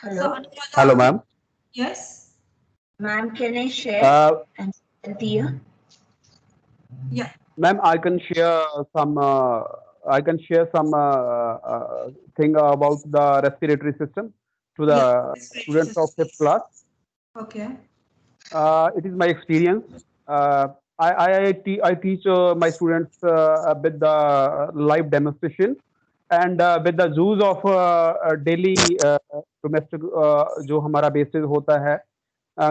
Hello. Hello, ma'am. Yes. Ma'am, can I share? And Shravanti here. Yeah. Ma'am, I can share some. Thing about the respiratory system to the students of 5th class. Okay. It is my experience. I teach my students with the live demonstration and with the use of daily domestic जो हमारा basis होता है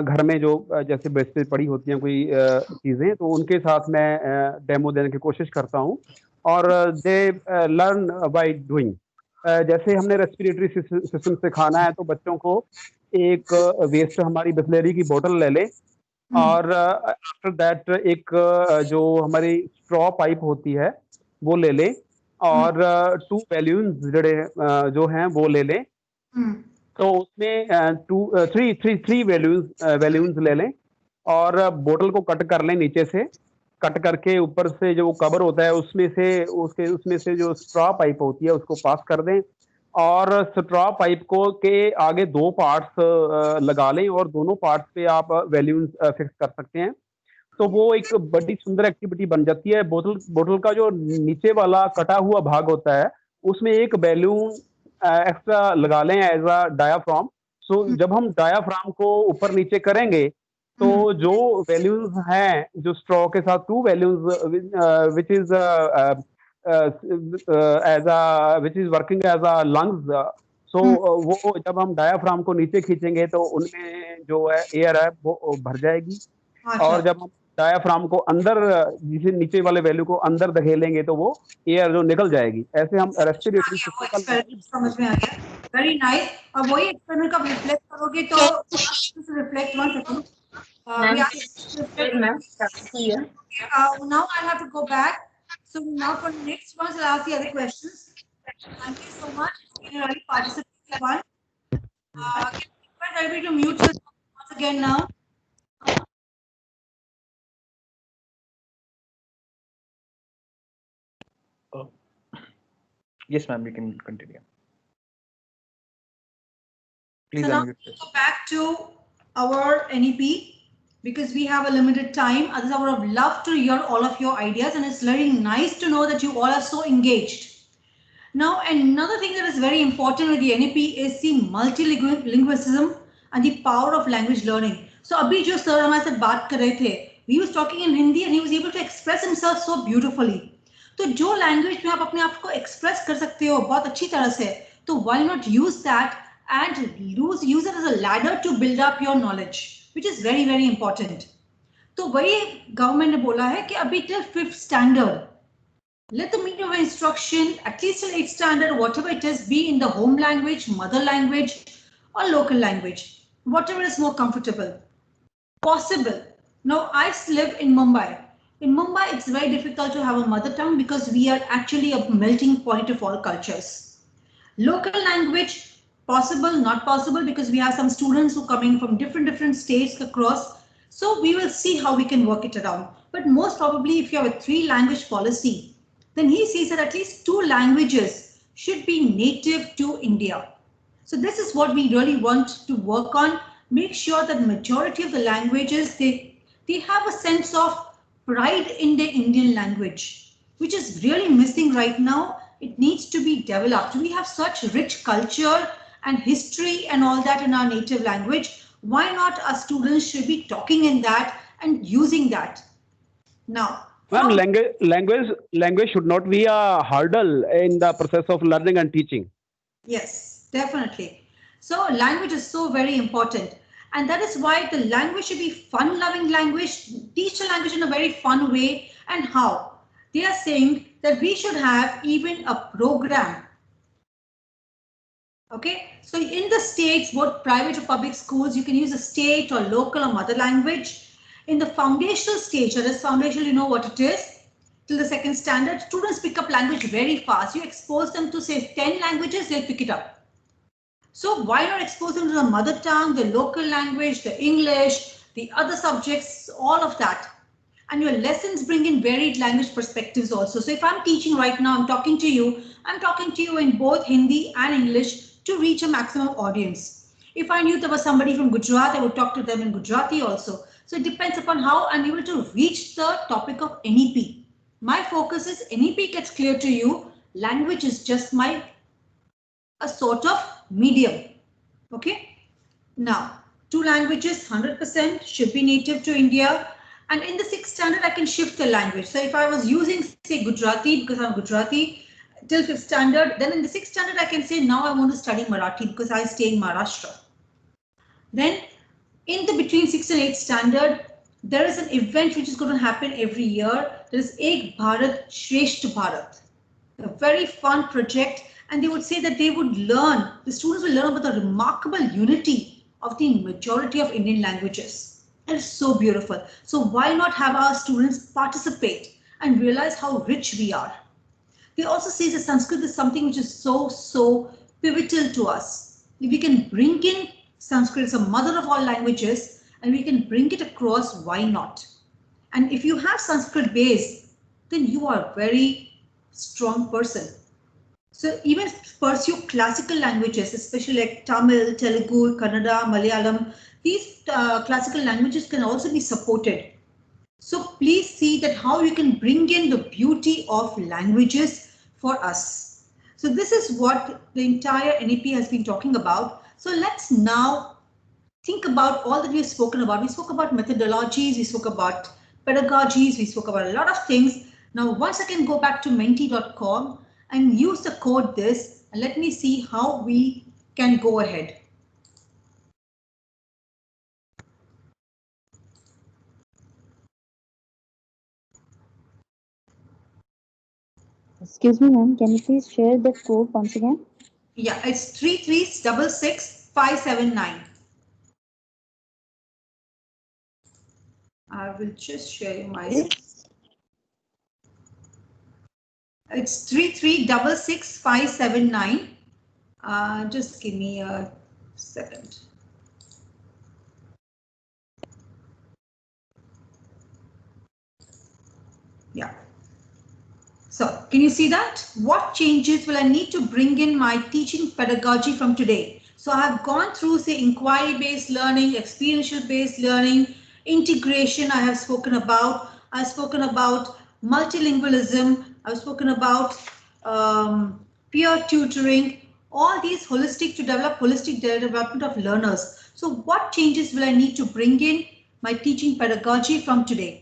घर में जो जैसे basis पड़ी होती हैं कोई चीज़ें तो उनके साथ मैं डेमो देने की कोशिश करता हूँ और दे लर्न बाय डूइंग जैसे हमने रेस्पिरेटरी सिस्टम सिखाना है तो बच्चों को एक वेस्ट हमारी बिस्लेरी की बोतल ले लें और आफ्टर दैट एक जो हमारी स्ट्रॉ पाइप होती है वो ले लें और 2 बैलून्स जो हैं वो ले लें तो उसमें 3 बैलून्स ले लें और बोतल को कट कर लें नीचे से कट करके ऊपर से जो कवर होता है उसमें से जो स्ट्रॉ पाइप होती है उसको पास कर दें और स्ट्रॉ पाइप को के आगे 2 पार्ट्स लगा लें और दोनों पार्ट्स पे आप वैल्यूज फिक्स कर सकते हैं तो वो एक बड़ी सुंदर एक्टिविटी बन जाती है बोतल का जो नीचे वाला कटा हुआ भाग होता है उसमें एक बैलून एक्स्ट्रा लगा लें एज अ डायाफ्राम सो जब हम डायाफ्राम को ऊपर नीचे करेंगे तो जो वैल्यूज हैं जो स्ट्रॉ के साथ 2 values which is which is working as a lungs so वो जब हम डायाफ्राम को नीचे खींचेंगे तो उनमें जो है एयर है वो भर जाएगी और जब हम डायाफ्राम को अंदर जिसे नीचे वाले वैल्यू को अंदर धकेलेंगे तो वो एयर जो निकल जाएगी ऐसे हम रेस्पिरेटरी सिस्टम का समझ में आ गया वेरी नाइस और वही एक्सपेरिमेंट का रिफ्लेक्ट करोगे तो reflect 1 second Ma'am, now I have to go back. So now for the next ones, I'll ask the other questions. Thank you so much. You really participated one. Can I to mute once again now? Yes, ma'am. We can continue. Please so now unmute. Go back to our NEP. Because we have a limited time, others I would have loved to hear all of your ideas and it's very nice to know that you all are so engaged. Now, another thing that is very important with the NEP is the multilingualism and the power of language learning. So, abhi jo sir hamare sath baat kar rahe the, he was talking in Hindi and he was able to express himself so beautifully. तो जो language में आप अपने आप को express कर सकते हो बहुत अच्छी तरह से, तो why not use that and use it as a ladder to build up your knowledge. Which is very, very important. तो वही गवर्नमेंट ने बोला है कि अभी till 5th standard, let the medium of instruction at least till 8th standard, whatever it is, be in the home language, mother language, or local language, whatever is more comfortable. Possible. Now, I live in Mumbai. In Mumbai, it's very difficult to have a mother tongue because we are actually a melting pot of all cultures. Local language, possible, not possible, because we have some students who are coming from different states across. So we will see how we can work it around. But most probably, if you have a 3-language policy, then he sees that at least 2 languages should be native to India. So this is what we really want to work on. Make sure that majority of the languages, they have a sense of pride in the Indian language, which is really missing right now. It needs to be developed. We have such rich culture and history and all that in our native language. Why not our students should be talking in that and using that? Now, ma'am, language should not be a hurdle in the process of learning and teaching. Yes, definitely. So language is so very important. And that is why the language should be fun-loving language. Teach the language in a very fun way. And how? They are saying that we should have even a program. Okay, so in the states, both private or public schools, you can use a state or local or mother language. In the foundational stage, that is foundational, you know what it is. Till the 2nd standard, students pick up language very fast. You expose them to say 10 languages, they'll pick it up. So why not expose them to the mother tongue, the local language, the English, the other subjects, all of that. And your lessons bring in varied language perspectives also. So if I'm teaching right now, I'm talking to you in both Hindi and English to reach a maximum audience. If I knew there was somebody from Gujarat, I would talk to them in Gujarati also. So it depends upon how I'm able to reach the topic of NEP. My focus is NEP gets clear to you. Language is just a sort of medium. Okay. Now, 2 languages, 100% should be native to India. And in the 6th standard, I can shift the language. So if I was using, say, Gujarati, because I'm Gujarati, till 5th standard, then in the 6th standard, I can say, now I want to study Marathi because I stay in Maharashtra. Then in the between 6th and 8th standard, there is an event which is going to happen every year. There is Ek Bharat, Shresth Bharat. A very fun project. And they would say that they would learn, the students will learn about the remarkable unity of the majority of Indian languages. And it's so beautiful. So why not have our students participate and realize how rich we are? They also say that Sanskrit is something which is so pivotal to us. If we can bring in Sanskrit, it's a mother of all languages, and we can bring it across, why not? And if you have Sanskrit base, then you are a very strong person. So even pursue classical languages, especially like Tamil, Telugu, Kannada, Malayalam, these classical languages can also be supported. So please see that how you can bring in the beauty of languages for us. So this is what the entire NEP has been talking about. So let's now think about all that we have spoken about. We spoke about methodologies, we spoke about pedagogies, we spoke about a lot of things. Now, once I can go back to menti.com and use the code this, and let me see how we can go ahead. Excuse me, ma'am, can you please share the code once again? Yeah, it's 3366579. I will just share you my. It's 3366579. Just give me a second. Yeah. So can you see that? What changes will I need to bring in my teaching pedagogy from today? So I have gone through, say, inquiry-based learning, experiential-based learning, integration I have spoken about. I've spoken about multilingualism. I've spoken about peer tutoring, all these holistic to develop holistic development of learners. So what changes will I need to bring in my teaching pedagogy from today?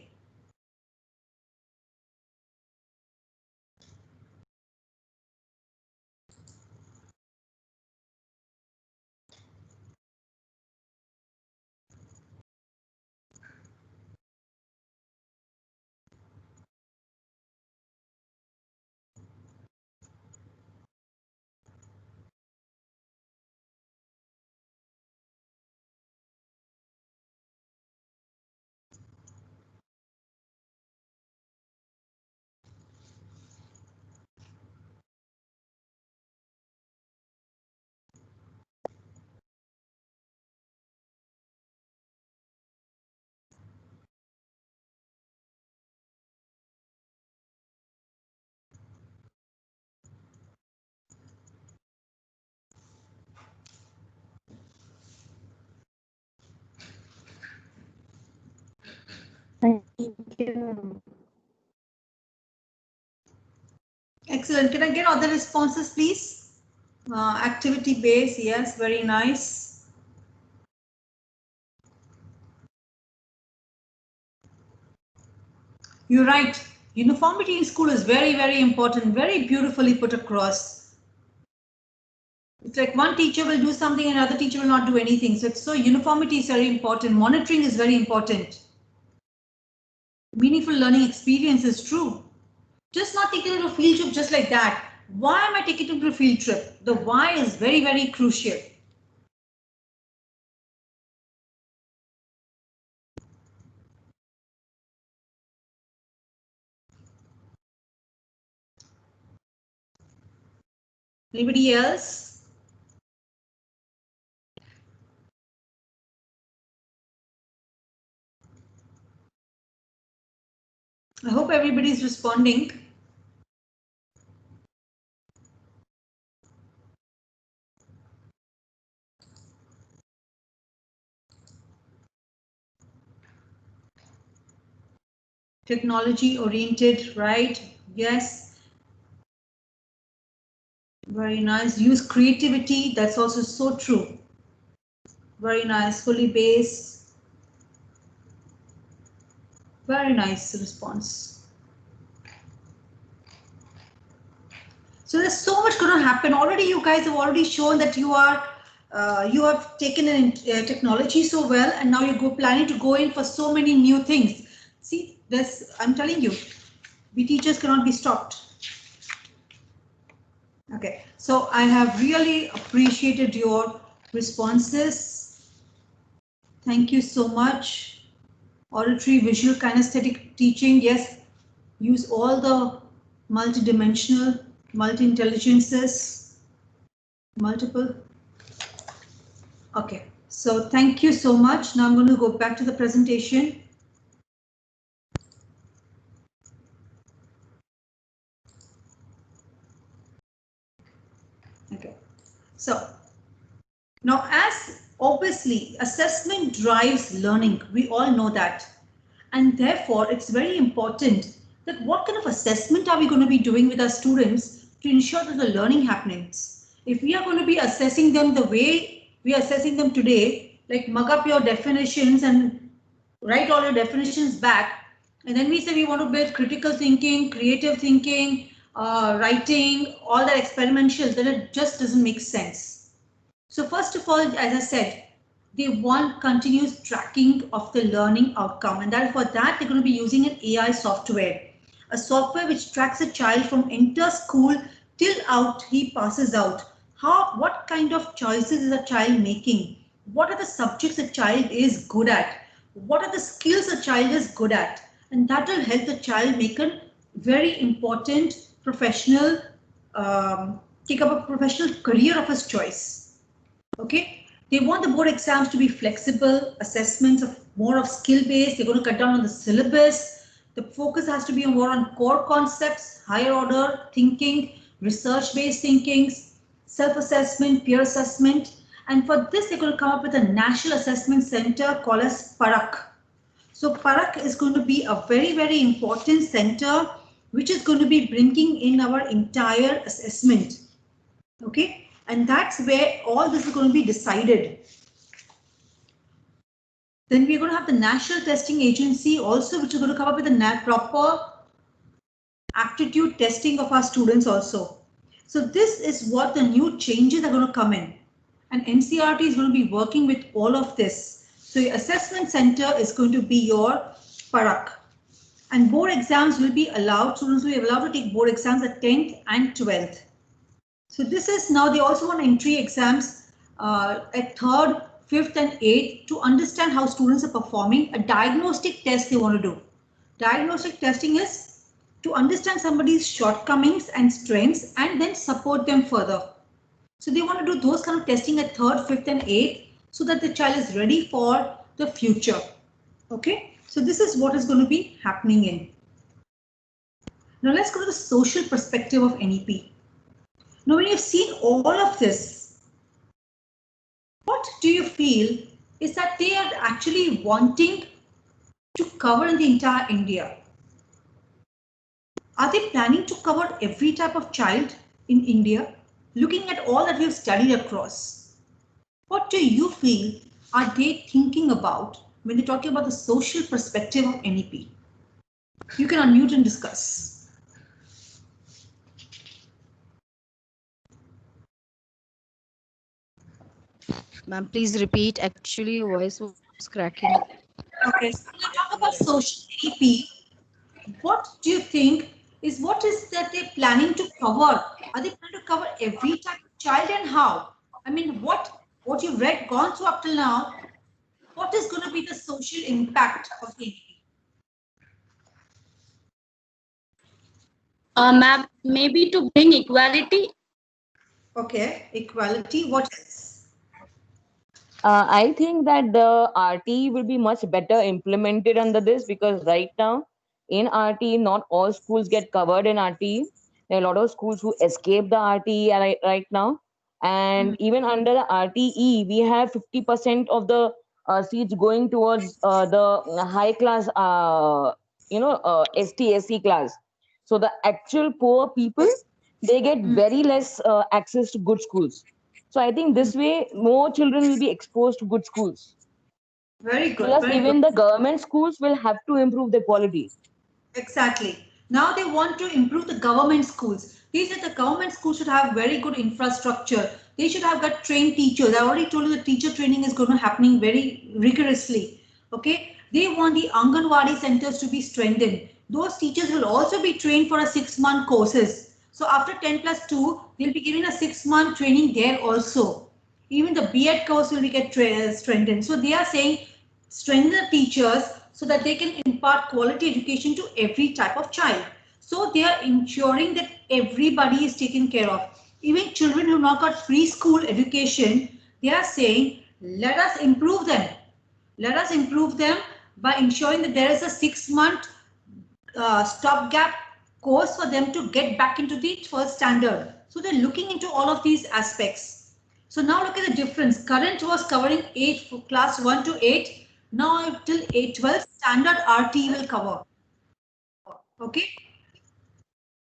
you. Excellent. Can I get other responses, please? Activity based, yes, very nice. You're right. Uniformity in school is very, very important, very beautifully put across. It's like one teacher will do something and another teacher will not do anything. So uniformity is very important. Monitoring is very important. Meaningful learning experience is true. Just not taking it to a field trip just like that. Why am I taking it to a field trip? The why is very, very crucial. Anybody else? I hope everybody's responding. Technology oriented, right? Yes. Very nice. Use creativity. That's also so true. Very nice. Fully based. Very nice response. So there's so much going to happen. Already you guys have already shown that you have taken in technology so well, and now you're planning to go in for so many new things. See, this, I'm telling you, we teachers cannot be stopped. Okay, so I have really appreciated your responses. Thank you so much. Auditory, visual, kinesthetic teaching. Yes, use all the multidimensional, multi-intelligences, multiple. Okay, so thank you so much. Now I'm going to go back to the presentation. Okay, so now as obviously assessment drives learning, we all know that. And therefore, it's very important that what kind of assessment are we going to be doing with our students to ensure that the learning happens. If we are going to be assessing them the way we are assessing them today, like mug up your definitions and write all your definitions back, and then we say we want to build critical thinking, creative thinking, writing, all that experimental, then it just doesn't make sense. So first of all, as I said, they want continuous tracking of the learning outcome, and that for that they're going to be using an AI software, a software which tracks a child from enter school till out he passes out. What kind of choices is a child making? What are the subjects a child is good at? What are the skills a child is good at? And that will help the child make a very important professional, take up a professional career of his choice. Okay. They want the board exams to be flexible, assessments of more of skill based. They're going to cut down on the syllabus. The focus has to be more on core concepts, higher order thinking, research based thinking, self-assessment, peer assessment. And for this, they're going to come up with a national assessment center called as PARAK. So PARAK is going to be a very, very important center which is going to be bringing in our entire assessment. Okay. And that's where all this is going to be decided. Then we're going to have the National Testing Agency also, which is going to come up with a proper aptitude testing of our students also. So this is what the new changes are going to come in. And NCERT is going to be working with all of this. So your assessment center is going to be your PARAK. And board exams will be allowed, students will be allowed to take board exams at 10th and 12th. So this is now they also want entry exams at 3rd, 5th and 8th to understand how students are performing. A diagnostic test they want to do. Diagnostic testing is to understand somebody's shortcomings and strengths and then support them further. So they want to do those kind of testing at 3rd, 5th and 8th so that the child is ready for the future. Okay, so this is what is going to be happening in. Now let's go to the social perspective of NEP. Now, when you've seen all of this, what do you feel is that they are actually wanting to cover in the entire India? Are they planning to cover every type of child in India? Looking at all that we have studied across, what do you feel are they thinking about when they're talking about the social perspective of NEP? You can unmute and discuss. Ma'am, please repeat. Actually, your voice was cracking. Okay, so when you talk about social NEP, what do you think is what is that they're planning to cover? Are they planning to cover every type of child and how? I mean, what you've read, gone through up till now, what is going to be the social impact of the NEP? Ma'am, maybe to bring equality. Okay, equality. What else? I think that the RT will be much better implemented under this, because right now in RT, not all schools get covered in RT. There are a lot of schools who escape the RT right now. And even under the RTE, we have 50% of the seats going towards the high class, ST, SC class. So the actual poor people, they get very less access to good schools. So I think this way more children will be exposed to good schools. Very good. Plus, very even good. the government schools will have to improve their quality. Exactly. Now they want to improve the government schools. They said the government schools should have very good infrastructure. They should have got trained teachers. I already told you the teacher training is going to happening very rigorously. Okay. They want the Anganwadi centers to be strengthened. Those teachers will also be trained for a 6-month courses. So after 10+2, they'll be given a 6-month training there also. Even the B.Ed course will be get strengthened. So they are saying strengthen the teachers so that they can impart quality education to every type of child. So they are ensuring that everybody is taken care of. Even children who not got free school education, they are saying, let us improve them. Let us improve them by ensuring that there is a 6-month stopgap course for them to get back into the first standard. So they're looking into all of these aspects. So now look at the difference. Current was covering 8 for class 1 to 8. Now till 12 standard RT will cover. Okay.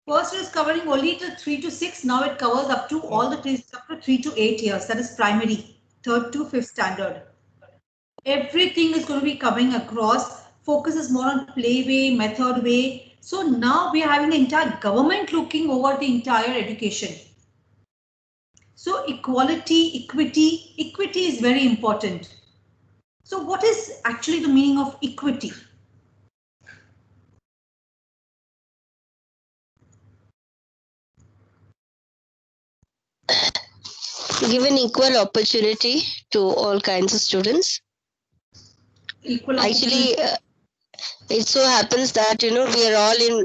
First is covering only till 3 to 6. Now it covers up to all the up to 3 to 8 years. That is primary, 3rd to 5th standard. Everything is going to be coming across. Focus is more on play way, method way. So now we are having the entire government looking over the entire education. So equality, equity is very important. So what is actually the meaning of equity? Give an equal opportunity to all kinds of students. Equal Actually, it so happens that, we are all in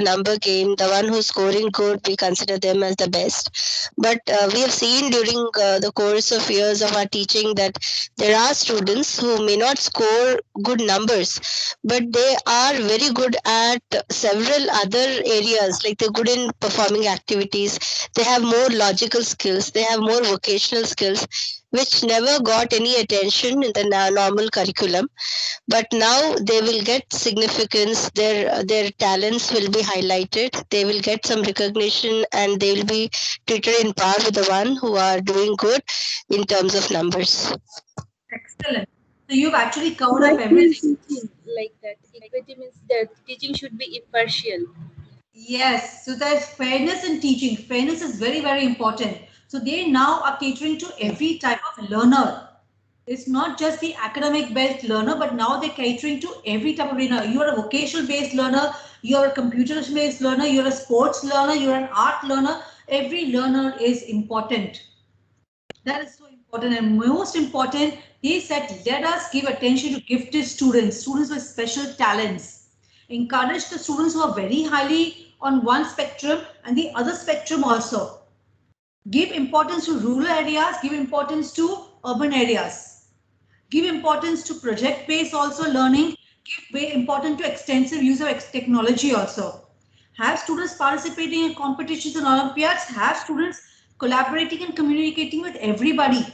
number game. The one who's scoring good, we consider them as the best. But we have seen during the course of years of our teaching that there are students who may not score good numbers, but they are very good at several other areas. Like they're good in performing activities, they have more logical skills, they have more vocational skills, which never got any attention in the normal curriculum. But now they will get significance. Their talents will be highlighted, they will get some recognition, and they will be treated in par with the one who are doing good in terms of numbers. Excellent. So you've actually covered up everything. Like that. Equity means that teaching should be impartial. Yes, so there's fairness in teaching. Fairness is very, very important. So they now are catering to every type of learner. It's not just the academic based learner, but now they're catering to every type of learner. You're a vocational based learner, you're a computer based learner, you're a sports learner, you're an art learner. Every learner is important. That is so important, and most important, they said, let us give attention to gifted students, students with special talents. Encourage the students who are very highly on one spectrum and the other spectrum also. Give importance to rural areas, give importance to urban areas. Give importance to project-based also learning, give importance to extensive use of technology also. Have students participating in competitions and Olympiads, have students collaborating and communicating with everybody.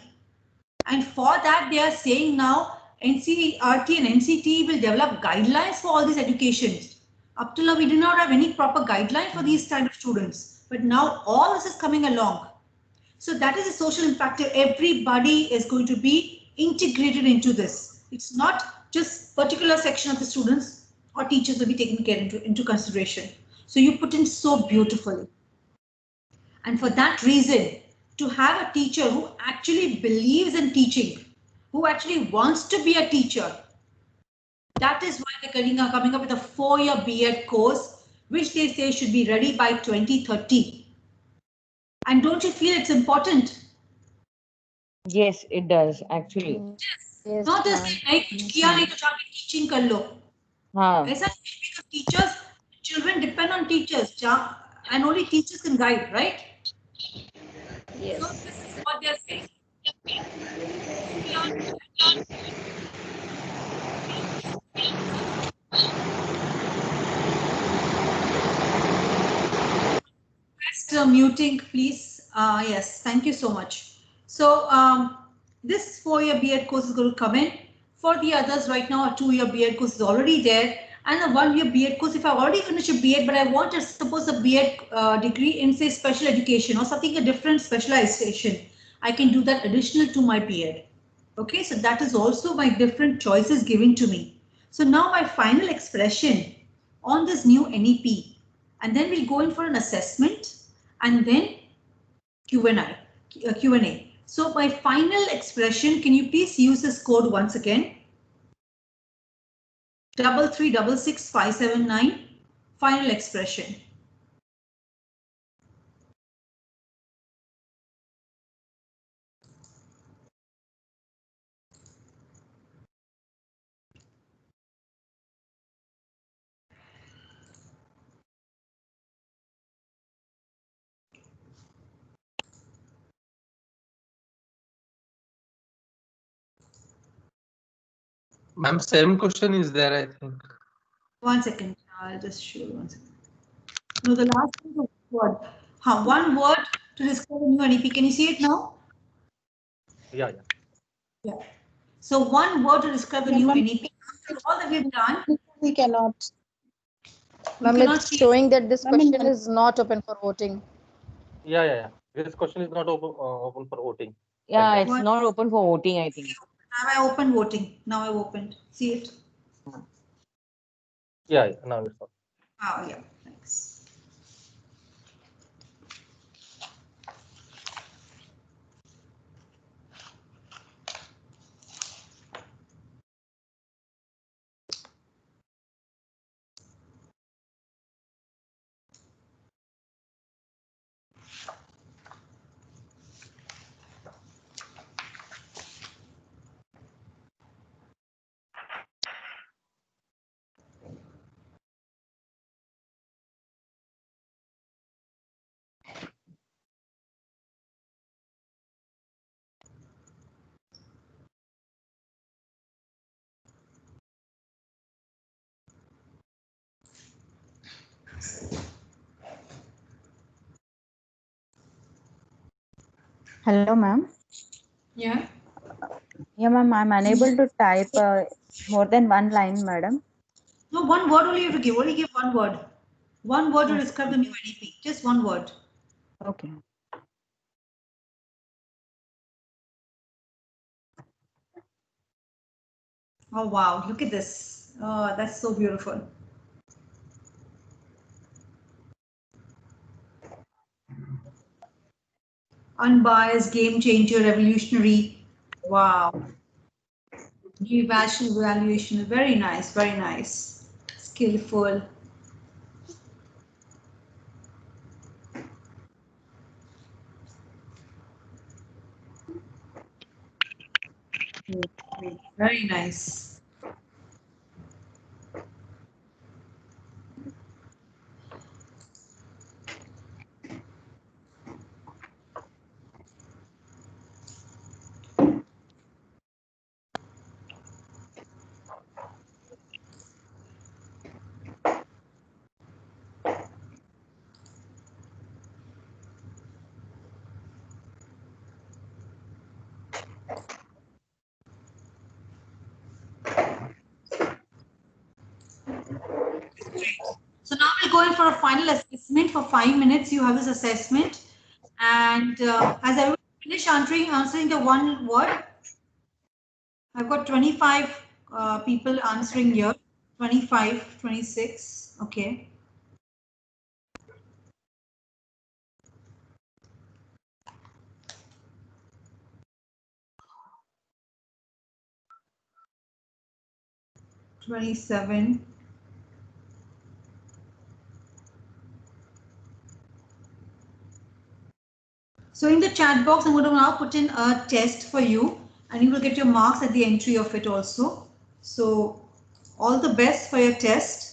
And for that, they are saying now NCERT and NCT will develop guidelines for all these educations. Up till now, we did not have any proper guideline for these kind of students. But now all this is coming along. So that is a social impact. Everybody is going to be integrated into this. It's not just particular section of the students or teachers will be taken care into consideration. So you put in so beautifully. And for that reason, to have a teacher who actually believes in teaching, who actually wants to be a teacher, that is why they're coming up with a 4-year B.Ed course, which they say should be ready by 2030. And don't you feel it's important? Yes, it does actually. Yes, Not just ma'am. like किया नहीं तो जाके teaching कर लो. हाँ. ऐसा because teachers, children depend on teachers, and only teachers can guide, right? Yes. So this is what they're saying. Muting, please. Yes, thank you so much. So this 4-year B.Ed course is going to come in. For the others, right now, a 2-year B.Ed course is already there. And a 1-year B.Ed course, if I've already finished a B.Ed, but I want to suppose a B.Ed degree in, say, special education or something, a different specialization, I can do that additional to my B.Ed. Okay, so that is also my different choices given to me. So now my final expression on this new NEP, and then we'll go in for an assessment and then Q&A. So my final expression, can you please use this code once again? 3366579, final expression. Ma'am, same question is there, I think. 1 second, I'll just show you 1 second. No, the last word. One word to describe a new NEP. Can you see it now? Yeah. So one word to describe the new NEP. All that we've done. We cannot. Ma'am, it's showing that this question is not open for voting. Yeah. This question is not open for voting. Yeah, it's not open for voting, I think. Have I opened voting? Now I've opened. See it? Yeah, now it's open. Oh, yeah. Thanks. Hello, ma'am. Yeah. Yeah, ma'am. I'm unable to type more than one line, madam. No, one word only you have to give. Only give one word. One word to describe the new NEP. Just one word. Okay. Oh, wow. Look at this. Oh, that's so beautiful. Unbiased, game changer, revolutionary. Wow. New evaluation. Very nice. Very nice. Skillful. Very nice. go in for a final assessment for 5 minutes. You have this assessment, and has everyone finished answering the one word? I've got 25 people answering here. 25, 26. Okay. $27. So in the chat box, I'm going to now put in a test for you, and you will get your marks at the entry of it also. So all the best for your test.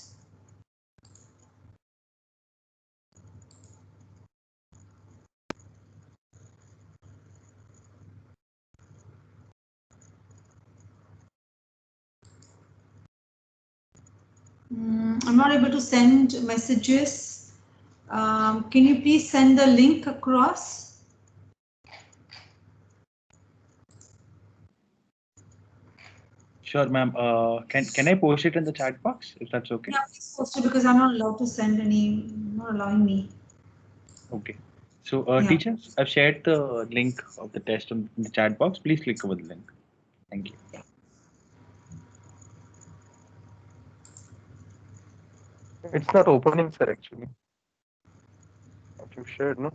I'm not able to send messages. Can you please send the link across? Sure, ma'am. Can I post it in the chat box if that's okay? Yeah, please post it because I'm not allowed to send any. Not allowing me. Okay. So, teachers, I've shared the link of the test in the chat box. Please click over the link. Thank you. It's not opening, sir, actually. What you shared, no?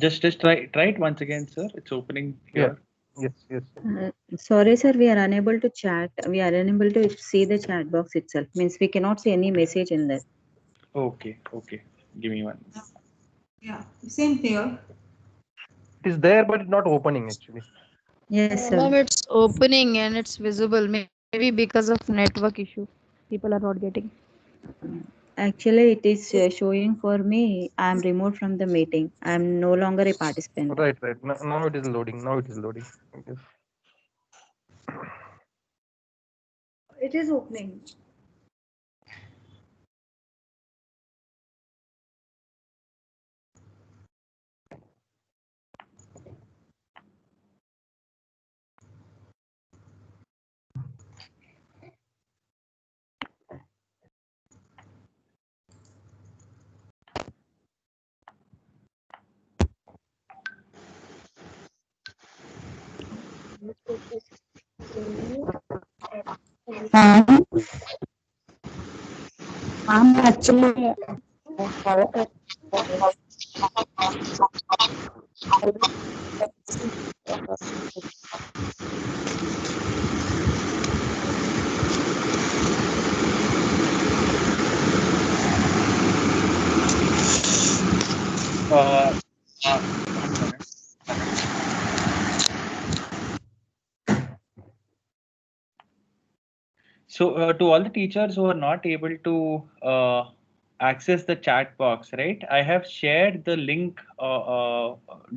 Just try it once again, sir. It's opening here. Yeah. Yes. Sorry, sir, we are unable to chat. We are unable to see the chat box itself. Means we cannot see any message in that. Okay. Give me one. Yeah, same here. It is there, but it's not opening actually. Yes, Ma'am, sir. it's opening and it's visible. Maybe because of network issue, people are not getting. Actually, it is showing for me. I am removed from the meeting. I am no longer a participant. Right. Now it is loading. Yes. It is opening. I'm actually So, to all the teachers who are not able to access the chat box, right? I have shared the link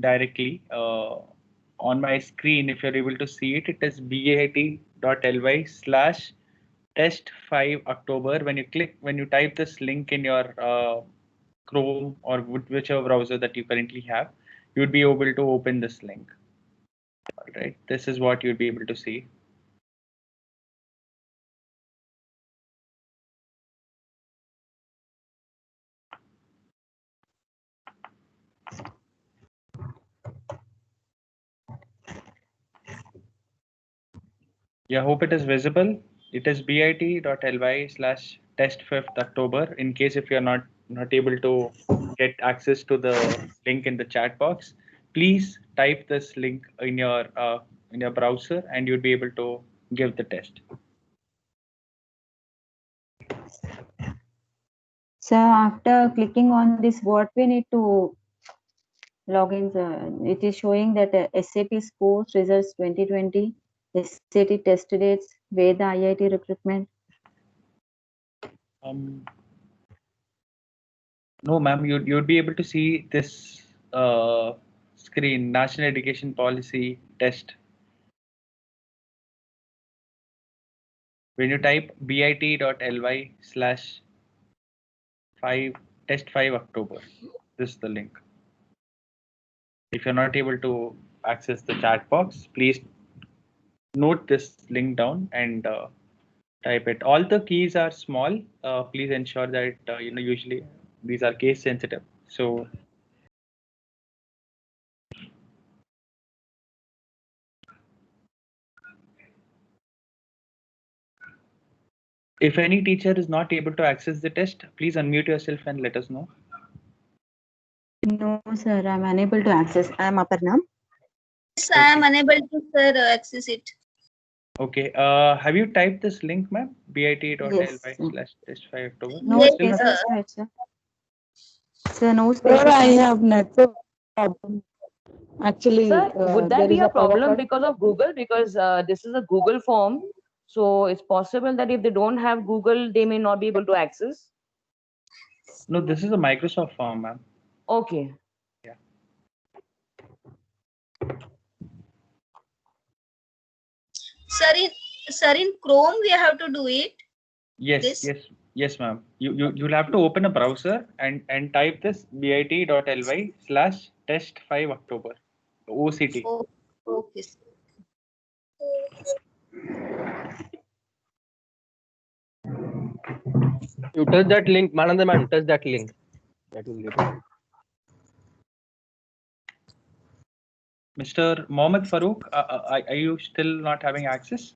directly on my screen. If you're able to see it, it is bit.ly/test5October. When you type this link in your Chrome or whichever browser that you currently have, you'd be able to open this link. All right, this is what you'd be able to see. Yeah, hope it is visible. It is bit.ly/test5October. In case if you're not able to get access to the link in the chat box, please type this link in your browser and you'll be able to give the test. So after clicking on this, what we need to log in? It is showing that SAT scores results 2020, SAT test dates, Veda IIT recruitment. No, ma'am, you'd be able to see this screen, National Education Policy test. When you type bit.ly/test5October, this is the link. If you're not able to access the chat box, please note this link down and type it. All the keys are small. Please ensure that usually these are case sensitive. So if any teacher is not able to access the test, please unmute yourself and let us know. No, sir, I'm unable to access. I'm Aparna. Yes, I am unable to, sir, access it. Okay. Have you typed this link, ma'am? bit.ly/test5 October. No, Yes, still sir. right, sir. Sir, no Sir, specific. I have network problem. Actually, Sir, would that there be is a a power problem cut. because of Google? Because this is a Google form. So it's possible that if they don't have Google, they may not be able to access. No, this is a Microsoft form, ma'am. Okay. Yeah. Sir, in Chrome we have to do it. Yes, yes, ma'am. You'll have to open a browser and type this bit.ly/test5 October. OCT. Oh, okay. You touch that link, Mananda ma'am, touch that link. That will get it. Mr. Mohammed Farooq, are you still not having access?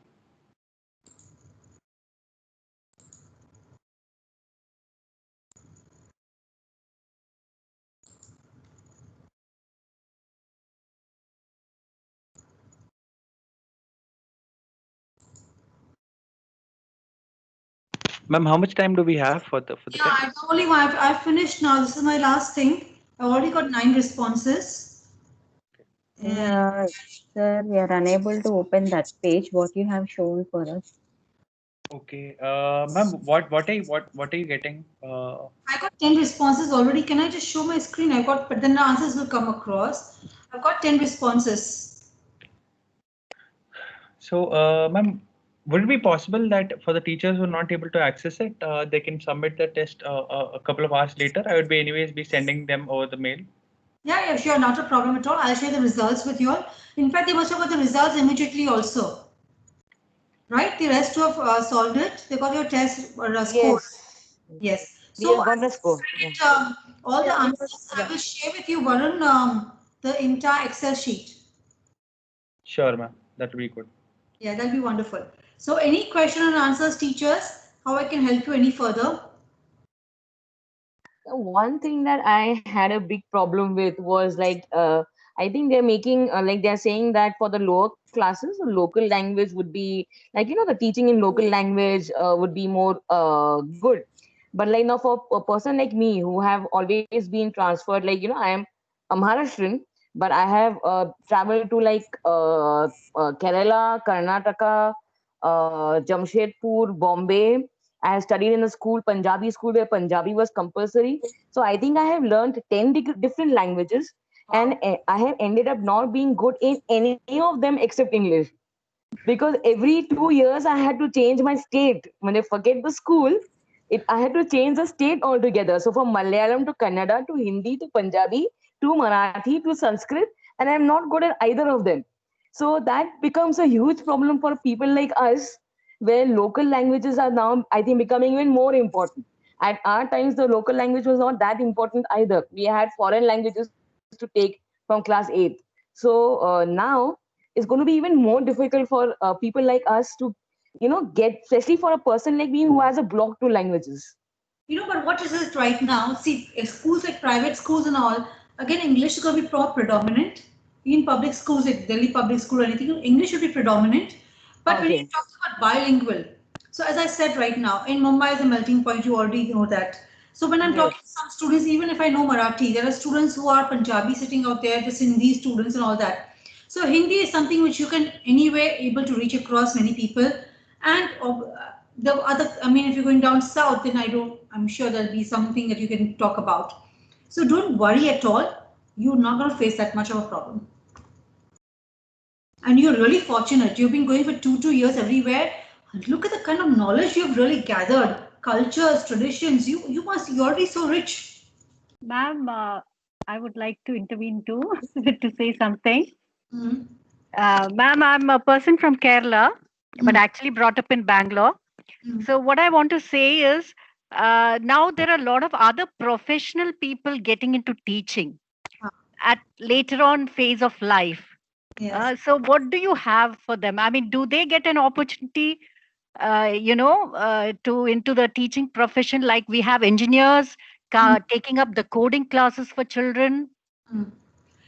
Ma'am, how much time do we have for the test? I've finished now. This is my last thing. I've already got 9 responses. Yeah, sir, we are unable to open that page. What you have shown for us. Okay, ma'am, what are you getting? I got 10 responses already. Can I just show my screen? But then the answers will come across. I've got 10 responses. So, ma'am, would it be possible that for the teachers who are not able to access it, they can submit the test a couple of hours later? I would be sending them over the mail. Yeah, sure, not a problem at all. I'll share the results with you all. In fact, they must have got the results immediately also. Right? The rest who have solved it, they got your test score. Yes. We have got the score. All the answers I will share with you, Varun, the entire Excel sheet. Sure, ma'am. That would be good. Yeah, that'll be wonderful. So any question and answers, teachers, how I can help you any further? One thing that I had a big problem with was like, I think they're making, they're saying that for the lower classes, the local language would be, the teaching in local language would be more good. But like now for a person like me who have always been transferred, I am a Maharashtrian, but I have traveled to Kerala, Karnataka, Jamshedpur, Bombay. I have studied in a school, Punjabi school, where Punjabi was compulsory. So I think I have learned 10 different languages, and I have ended up not being good in any of them except English. Because every 2 years I had to change my state. When I forget the school, I had to change the state altogether. So from Malayalam to Kannada to Hindi to Punjabi to Marathi to Sanskrit, and I'm not good at either of them. So that becomes a huge problem for people like us, where local languages are now, I think, becoming even more important. At our times, the local language was not that important either. We had foreign languages to take from class 8th. So now it's going to be even more difficult for people like us to, get, especially for a person like me who has a block to languages. But what is it right now? See, schools like private schools and all, again, English is going to be predominant. In public schools, like Delhi public school or anything, English should be predominant. But when you talk about bilingual, so as I said right now, in Mumbai is a melting point, you already know that. So when I'm talking to some students, even if I know Marathi, there are students who are Punjabi sitting out there, the Sindhi students and all that. So Hindi is something which you can anyway able to reach across many people. And the other, if you're going down south, then I'm sure there'll be something that you can talk about. So don't worry at all. You're not going to face that much of a problem. And you're really fortunate. You've been going for 2 years everywhere. Look at the kind of knowledge you've really gathered. Cultures, traditions. You're already so rich. Ma'am, I would like to intervene too to say something. Mm-hmm. Ma'am, I'm a person from Kerala, but actually brought up in Bangalore. So what I want to say is, now there are a lot of other professional people getting into teaching at later on phase of life. So what do you have for them? I mean, do they get an opportunity, to into the teaching profession? Like we have engineers taking up the coding classes for children.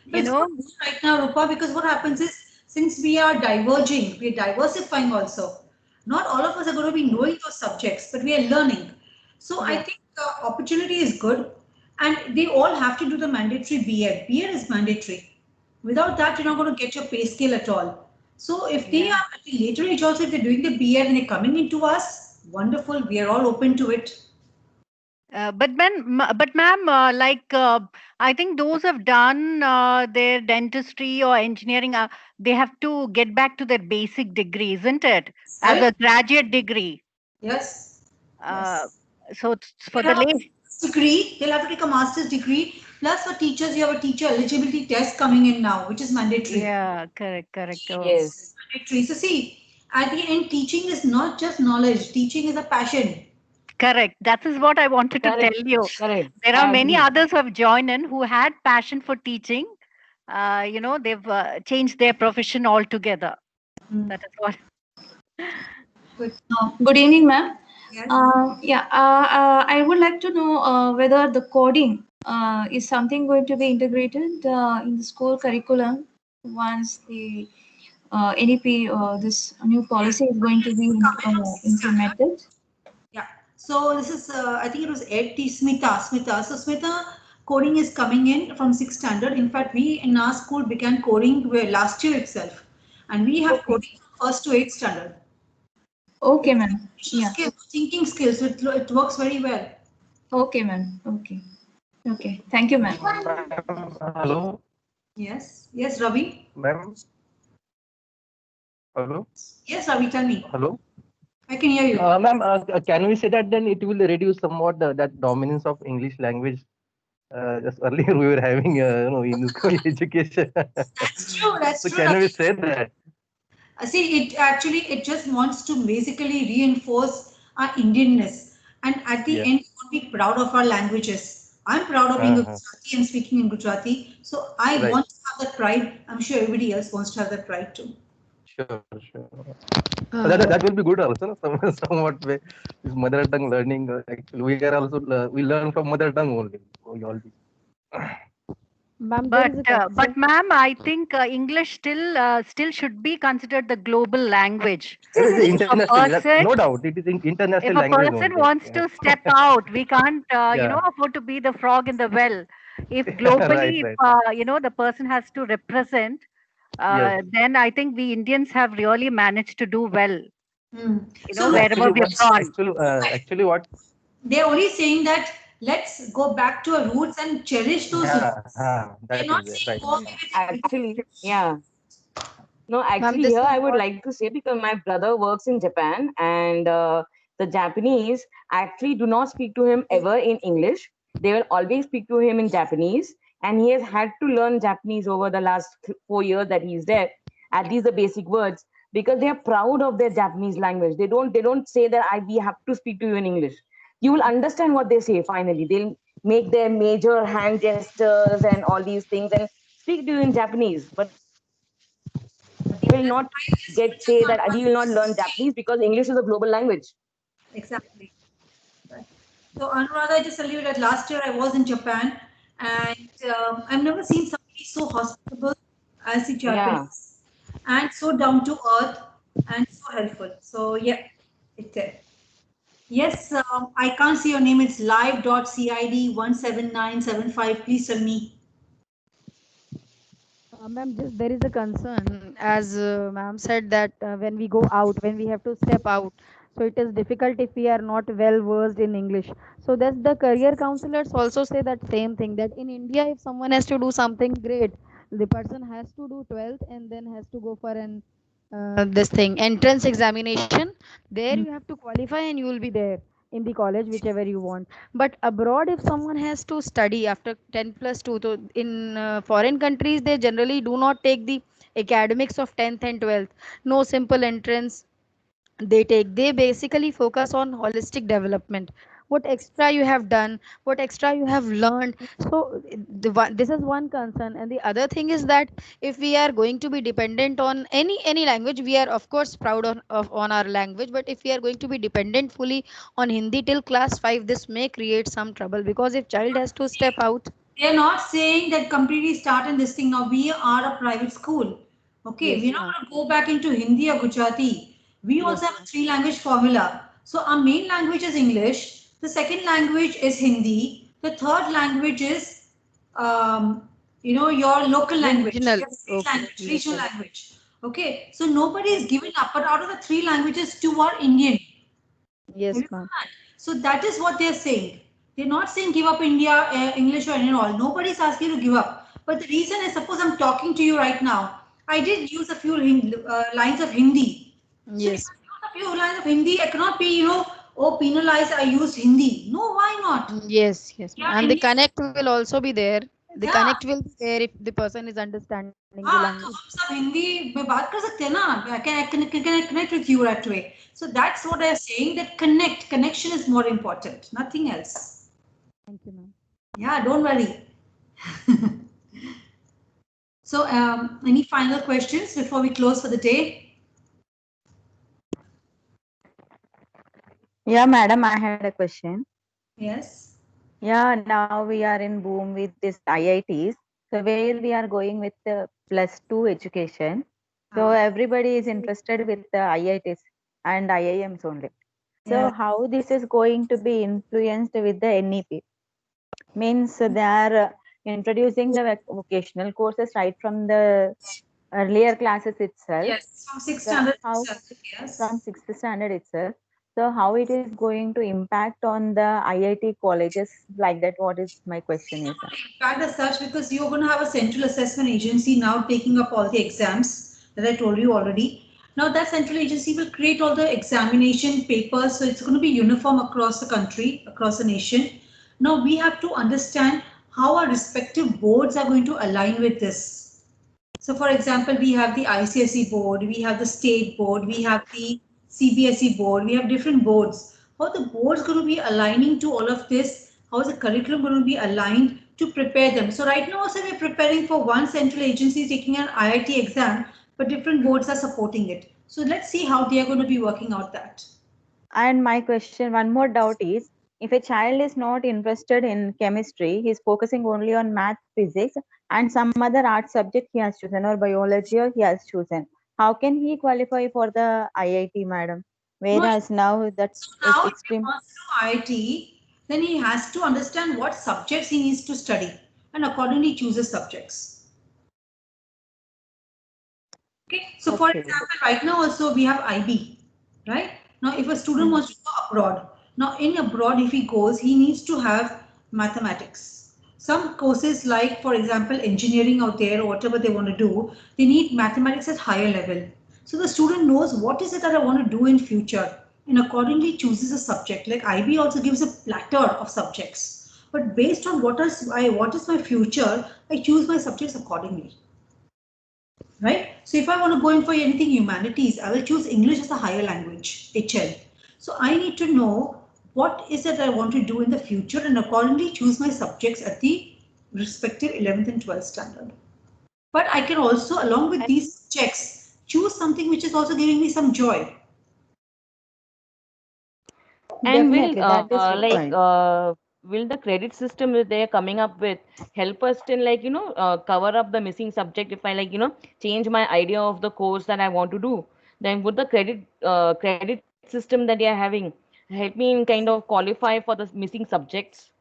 It's not good right now, Rupa, because what happens is, since we are diverging, we are diversifying also. Not all of us are going to be knowing those subjects, but we are learning. So I think the opportunity is good, and they all have to do the mandatory B.Ed. B.Ed is mandatory. Without that, you're not going to get your pay scale at all. So if they are at the later age also, if they're doing the B.Ed and they're coming into us, wonderful. We are all open to it. But ma'am, I think those have done their dentistry or engineering, they have to get back to their basic degree, isn't it? As a graduate degree. Yes. So for the late degree, they'll have to take a master's degree. Plus, for teachers, you have a teacher eligibility test coming in now, which is mandatory. Yeah, correct. Yes. Mandatory. So see, at the end, teaching is not just knowledge. Teaching is a passion. Correct. That is what I wanted to tell you. There are many others who have joined in who had passion for teaching. They've changed their profession altogether. That is what. Good evening, ma'am. I would like to know whether the coding is something going to be integrated in the school curriculum once the NEP, this new policy is going to be implemented. Yeah. So this is, I think it was Smita. So Smita, coding is coming in from 6th standard. In fact, we in our school began coding last year itself, and we have coding from 1st to 8th standard. Okay, ma'am. Thinking skills. It works very well. Okay, ma'am. Okay. Thank you, ma'am. Hello. Yes, Ravi. Ma'am. Hello. Yes, Ravi, tell me. Hello. I can hear you. Ma'am, can we say that then it will reduce somewhat that dominance of English language? Just earlier we were having, in school education. That's true. So can we say that? See, it just wants to basically reinforce our Indianness, and at the end, we want to be proud of our languages. I'm proud of being a Gujarati and speaking in Gujarati, so I want to have that pride. I'm sure everybody else wants to have that pride too. Sure. That will be good also, somewhat way. This mother tongue learning, actually, we learn from mother tongue only. But ma'am, I think English still should be considered the global language. No doubt, it is international language. If a person wants to step out, we can't, afford to be the frog in the well. If globally, the person has to represent, then I think we Indians have really managed to do well. Wherever we are from. Actually, what? They're only saying that let's go back to our roots and cherish those roots. They're not saying go away with Actually, here I would like to say, because my brother works in Japan, and the Japanese actually do not speak to him ever in English. They will always speak to him in Japanese, and he has had to learn Japanese over the last 4 years that he's there, at least the basic words, because they are proud of their Japanese language. They don't say that we have to speak to you in English. You will understand what they say finally. They'll make their major hand gestures and all these things and speak to you in Japanese, but they will not say that we will not learn Japanese because English is a global language. Exactly. So Anuradha, I just tell you that last year I was in Japan, and I've never seen somebody so hospitable as the Japanese, and so down to earth and so helpful. So yes, I can't see your name. It's live.cid17975. Please tell me. Ma'am, just there is a concern, as ma'am said, that when we go out, when we have to step out, so it is difficult if we are not well versed in English. So that's the career counselors also say that same thing, that in India, if someone has to do something great, the person has to do 12th and then has to go for an entrance examination. There you have to qualify and you will be there in the college, whichever you want. But abroad, if someone has to study after 10+2, so in foreign countries, they generally do not take the academics of 10th and 12th. No simple entrance, they take. They basically focus on holistic development. What extra you have done, what extra you have learned. So this is one concern, and the other thing is that if we are going to be dependent on any language, we are of course proud on our language, but if we are going to be dependent fully on Hindi till class 5, this may create some trouble, because if child has to step out. They are not saying that completely start in this thing. Now we are a private school. Okay, Yes, we're not going to go back into Hindi or Gujarati. We also have a 3 language formula. So our main language is English. The second language is Hindi. The third language is, your local language, Regional. your state Okay. language, regional language. Okay, so nobody is giving up. But out of the 3 languages, 2 are Indian. Yes, ma'am. So that is what they're saying. They're not saying give up India, English or any and all. Nobody's asking you to give up. But the reason is, suppose I'm talking to you right now. I did use a few lines of Hindi. Yes. So if I use a few lines of Hindi, I cannot be, penalized. I used Hindi. No, why not? Yes, Yeah, and the India. connect will also be there. The Yeah. connect will be there if the person is understanding the हाँ, तो language. हम सब हिंदी में बात कर सकते हैं ना. I can connect with you that way. So that's what I'm saying, that connection is more important, nothing else. Thank you, ma'am. Yeah, don't worry. So, any final questions before we close for the day? Yeah, madam, I had a question. Yes. Yeah, now we are in boom with this IITs. So where we are going with the +2 education. So everybody is interested with the IITs and IIMs only. So Yeah. how this is going to be influenced with the NEP? Means they are introducing the vocational courses right from the earlier classes itself. Yes, from 6th So standard how, itself, yes. from 6th standard itself. So how it is going to impact on the IIT colleges like that? What is my question is? Impact as such, because you're going to have a central assessment agency now taking up all the exams that I told you already. Now that central agency will create all the examination papers, so it's going to be uniform across the country, across the nation. Now we have to understand how our respective boards are going to align with this. So for example, we have the ICSE board, we have the state board, we have the CBSE board, we have different boards. How the boards going to be aligning to all of this? How is the curriculum going to be aligned to prepare them? So right now also we're preparing for one central agency taking an IIT exam, but different boards are supporting it. So let's see how they are going to be working out that. And my question, one more doubt is, if a child is not interested in chemistry, he is focusing only on math, physics, and some other art subject he has chosen, or biology or he has chosen, how can he qualify for the IIT, madam? Whereas now that's Now, extreme. if he wants to IIT, then he has to understand what subjects he needs to study and accordingly chooses subjects. Okay, so for example, right now also we have IB, right? Now, if a student wants to go abroad, now in abroad, if he goes, he needs to have mathematics. Some courses like, for example, engineering out there or whatever they want to do, they need mathematics at higher level. So the student knows what is it that I want to do in future and accordingly chooses a subject. Like IB also gives a platter of subjects. But based on what is my future, I choose my subjects accordingly. Right? So if I want to go in for anything humanities, I will choose English as a higher language, HL. So I need to know what is it I want to do in the future and accordingly choose my subjects at the respective 11th and 12th standard. But I can also, along with these checks, choose something which is also giving me some joy. And Definitely, will the credit system that they're coming up with help us to cover up the missing subject? If I change my idea of the course that I want to do, then would the credit system that they are having help me in kind of qualify for the missing subjects?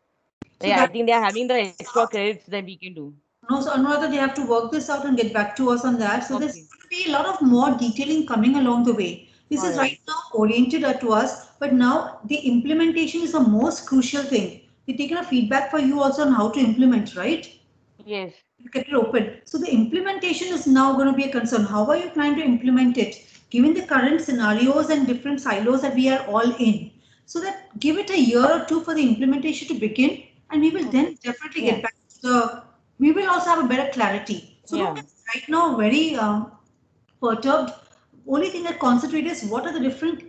So I think they are having the extra credits that we can do. No, so Anuradha, they have to work this out and get back to us on that. So there's going to be a lot of more detailing coming along the way. This is right now oriented to us, but now the implementation is the most crucial thing. We're taking a feedback for you also on how to implement, right? Yes. Get it open. So the implementation is now going to be a concern. How are you planning to implement it? Given the current scenarios and different silos that we are all in. So that give it a year or two for the implementation to begin, and we will then definitely get back to the, we will also have a better clarity. So don't get right now very perturbed. only thing I concentrate is what are the different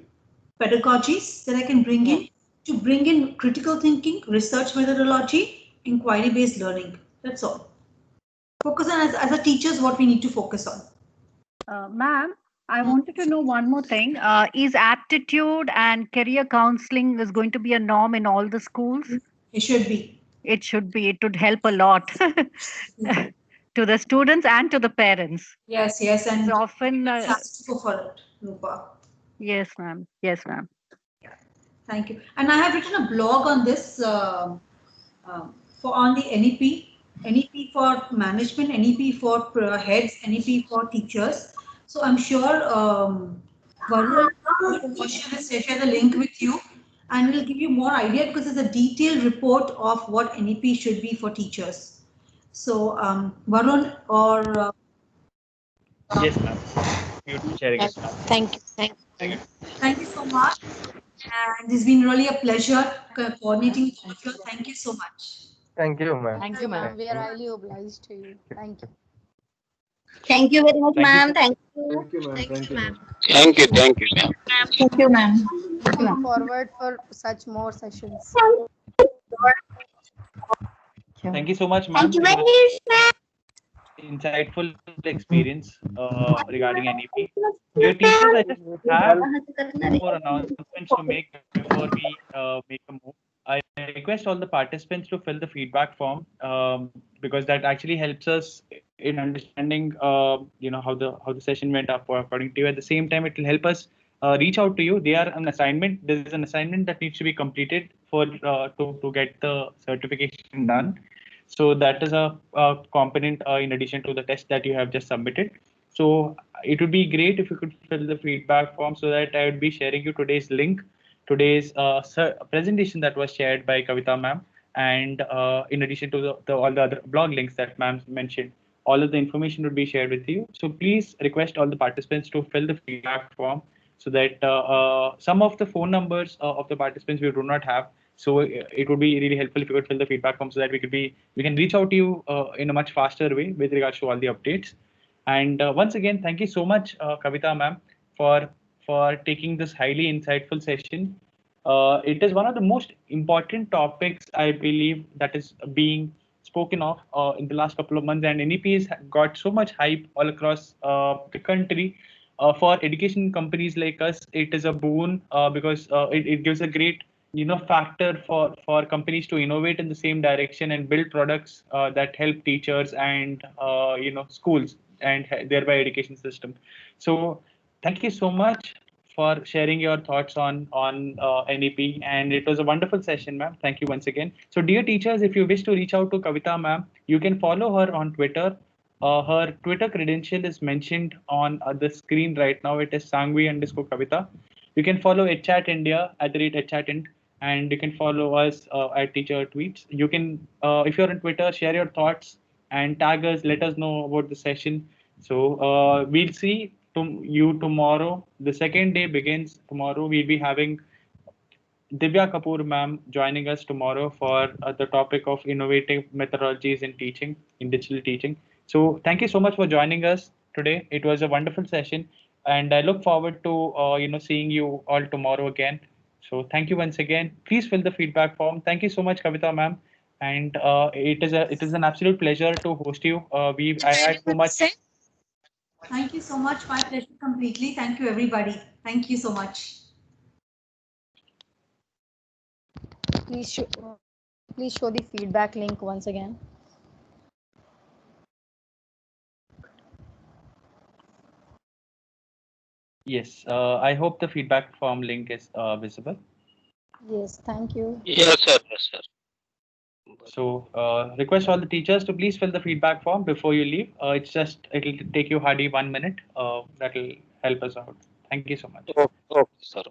pedagogies that I can bring in to bring in critical thinking, research methodology, inquiry-based learning. That's all. Focus on as a teachers what we need to focus on. Ma'am, I wanted to know one more thing. Is aptitude and career counseling is going to be a norm in all the schools? It should be. It should be. It would help a lot to the students and to the parents. Yes, yes, and so often. Has to go for it, Rupa. Yes, ma'am. Yes, ma'am. Thank you. And I have written a blog on this for on the NEP. NEP for management, NEP for heads, NEP for teachers. So I'm sure Varun will share the link with you and will give you more idea because it's a detailed report of what NEP should be for teachers. So Varun or yes, ma'am. You're sharing it now. Thank you. Thank you so much. And it's been really a pleasure coordinating with you. Thank you so much. Thank you, ma'am. Thank you, ma'am. We are highly obliged to you. Thank you. Thank you very much, ma'am. Thank you. Thank you, ma'am. Thank you, ma'am. Thank you, ma'am. Thank you, ma'am. Looking forward for such more sessions. Thank you so much, ma'am. Thank you very much, ma'am. Insightful experience regarding NEP. Dear teachers, I just have more announcements to make before we make a move. I request all the participants to fill the feedback form because that actually helps us in understanding, how the session went up according to you. At the same time, it will help us reach out to you. They are an assignment. There is an assignment that needs to be completed for to get the certification done. So that is a component in addition to the test that you have just submitted. So it would be great if you could fill the feedback form so that I would be sharing you today's link, today's presentation that was shared by Kavita ma'am, and in addition to all the other blog links that ma'am mentioned, all of the information would be shared with you. So please request all the participants to fill the feedback form so that some of the phone numbers of the participants we do not have. So it would be really helpful if you could fill the feedback form so that we can reach out to you in a much faster way with regards to all the updates. And once again, thank you so much, Kavita ma'am, for taking this highly insightful session. It is one of the most important topics, I believe, that is being spoken of in the last couple of months, and NEP has got so much hype all across the country. For education companies like us, it is a boon because it gives a great factor for companies to innovate in the same direction and build products that help teachers and schools and thereby education system. So thank you so much for sharing your thoughts on NEP, and it was a wonderful session, ma'am. Thank you once again. So dear teachers, if you wish to reach out to Kavita ma'am, you can follow her on Twitter. Her Twitter credential is mentioned on the screen right now. It is Sangvi_Kavita. You can follow HChat India @HChatInd, and you can follow us at Teacher Tweets. You can, if you're on Twitter, share your thoughts and tag us. Let us know about the session. So we'll see you tomorrow. The second day begins tomorrow. We'll be having Divya Kapoor ma'am joining us tomorrow for the topic of innovative methodologies in teaching, in digital teaching. So thank you so much for joining us today. It was a wonderful session, and I look forward to seeing you all tomorrow again. So thank you once again. Please fill the feedback form. Thank you so much, Kavita ma'am, and it is an absolute pleasure to host you. I had so much. Thank you so much. My pleasure completely. Thank you, everybody. Thank you so much. Please show the feedback link once again. Yes, I hope the feedback form link is visible. Yes, thank you. Yes, sir. Yes, sir. So request all the teachers to please fill the feedback form before you leave. It'll take you hardly 1 minute. That will help us out. Thank you so much. Okay, sir.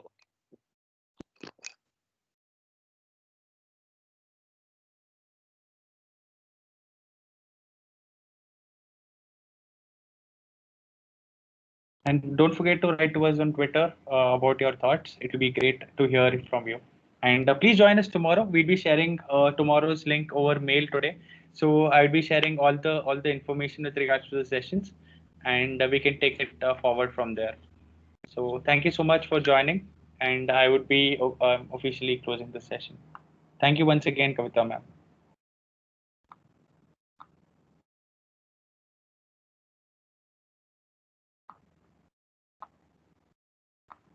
And don't forget to write to us on Twitter about your thoughts. It will be great to hear it from you. And please join us tomorrow. We'll be sharing tomorrow's link over mail today. So I'll be sharing all the information with regards to the sessions, and we can take it forward from there. So thank you so much for joining, and I would be officially closing the session. Thank you once again, Kavita ma'am.